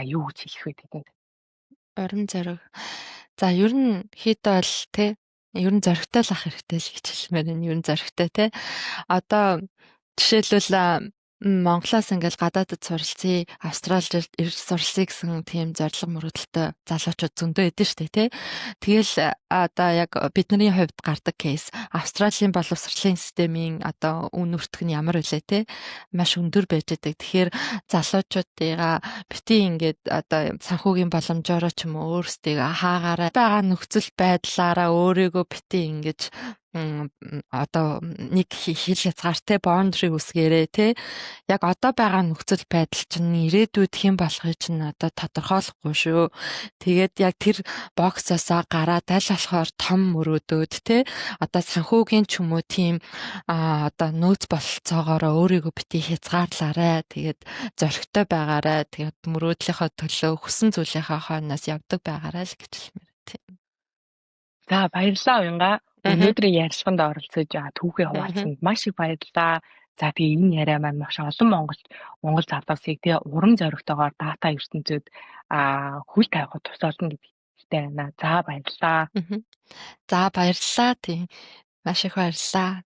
юу гэж хэлэх вэ тэдэнд? Урам зориг. За ер нь хэд бол ер нь зоригтой л ах хэрэгтэй л гэж хэлмээр энэ ер нь зоригтой одоо жишээлбэл Монголоос ингээл гадаадд суралцъя, Австралид ирж суралцъя гэсэн тийм зорилго мөрөөдөлтөй залуучууд зөндөө эдэн штэ тий. Тэгэл одоо яг бидний хувьд гардаг кейс Австралийн боловсролын системийн одоо үн өртөг нь ямар вэ тий? Маш өндөр байж байгаа. Тэгэхээр залуучуудыгаа бити ингээд одоо санхүүгийн боломжоор ч юм уу өөрсдөө хаагаараа байгаа нөхцөл байдлаараа өөрийгөө бити ингэж одоо нэг хил хязгаартай boundary үсгээрээ тий яг одоо байгаа нөхцөл байдал чинь ирээдүйд хэн болохыг чинь одоо тодорхойлохгүй шүү. Тэгээд яг тэр боксоосоо гараад аль болохоор том мөрөөдөөд тий одоо санхүүгийн ч юм уу тийм одоо нөөц бололцоогоороо өөрийгөө бити хязгаарлаарай. Тэгээд зоригтой байгаарай. Тэгээд мөрөөдлийнхөө төлөө хүссэн зүйлийнхаа хойноос явдаг байгаарай л гэж хэлмээр тийм. За баярлалаа уянга. Өнөөдрийн ярилцлаганд оролцож түүхээ хуваалцсанд маш их баярлалаа. За тэгээ энэ яриа маань маш олон монгол залуусыг урам зоригтойгоор дата ертөнцид хүл тавихад тусаална гэдэгтэй байна. За баярлалаа. За баярлалаа тийм. Маш их баярлалаа.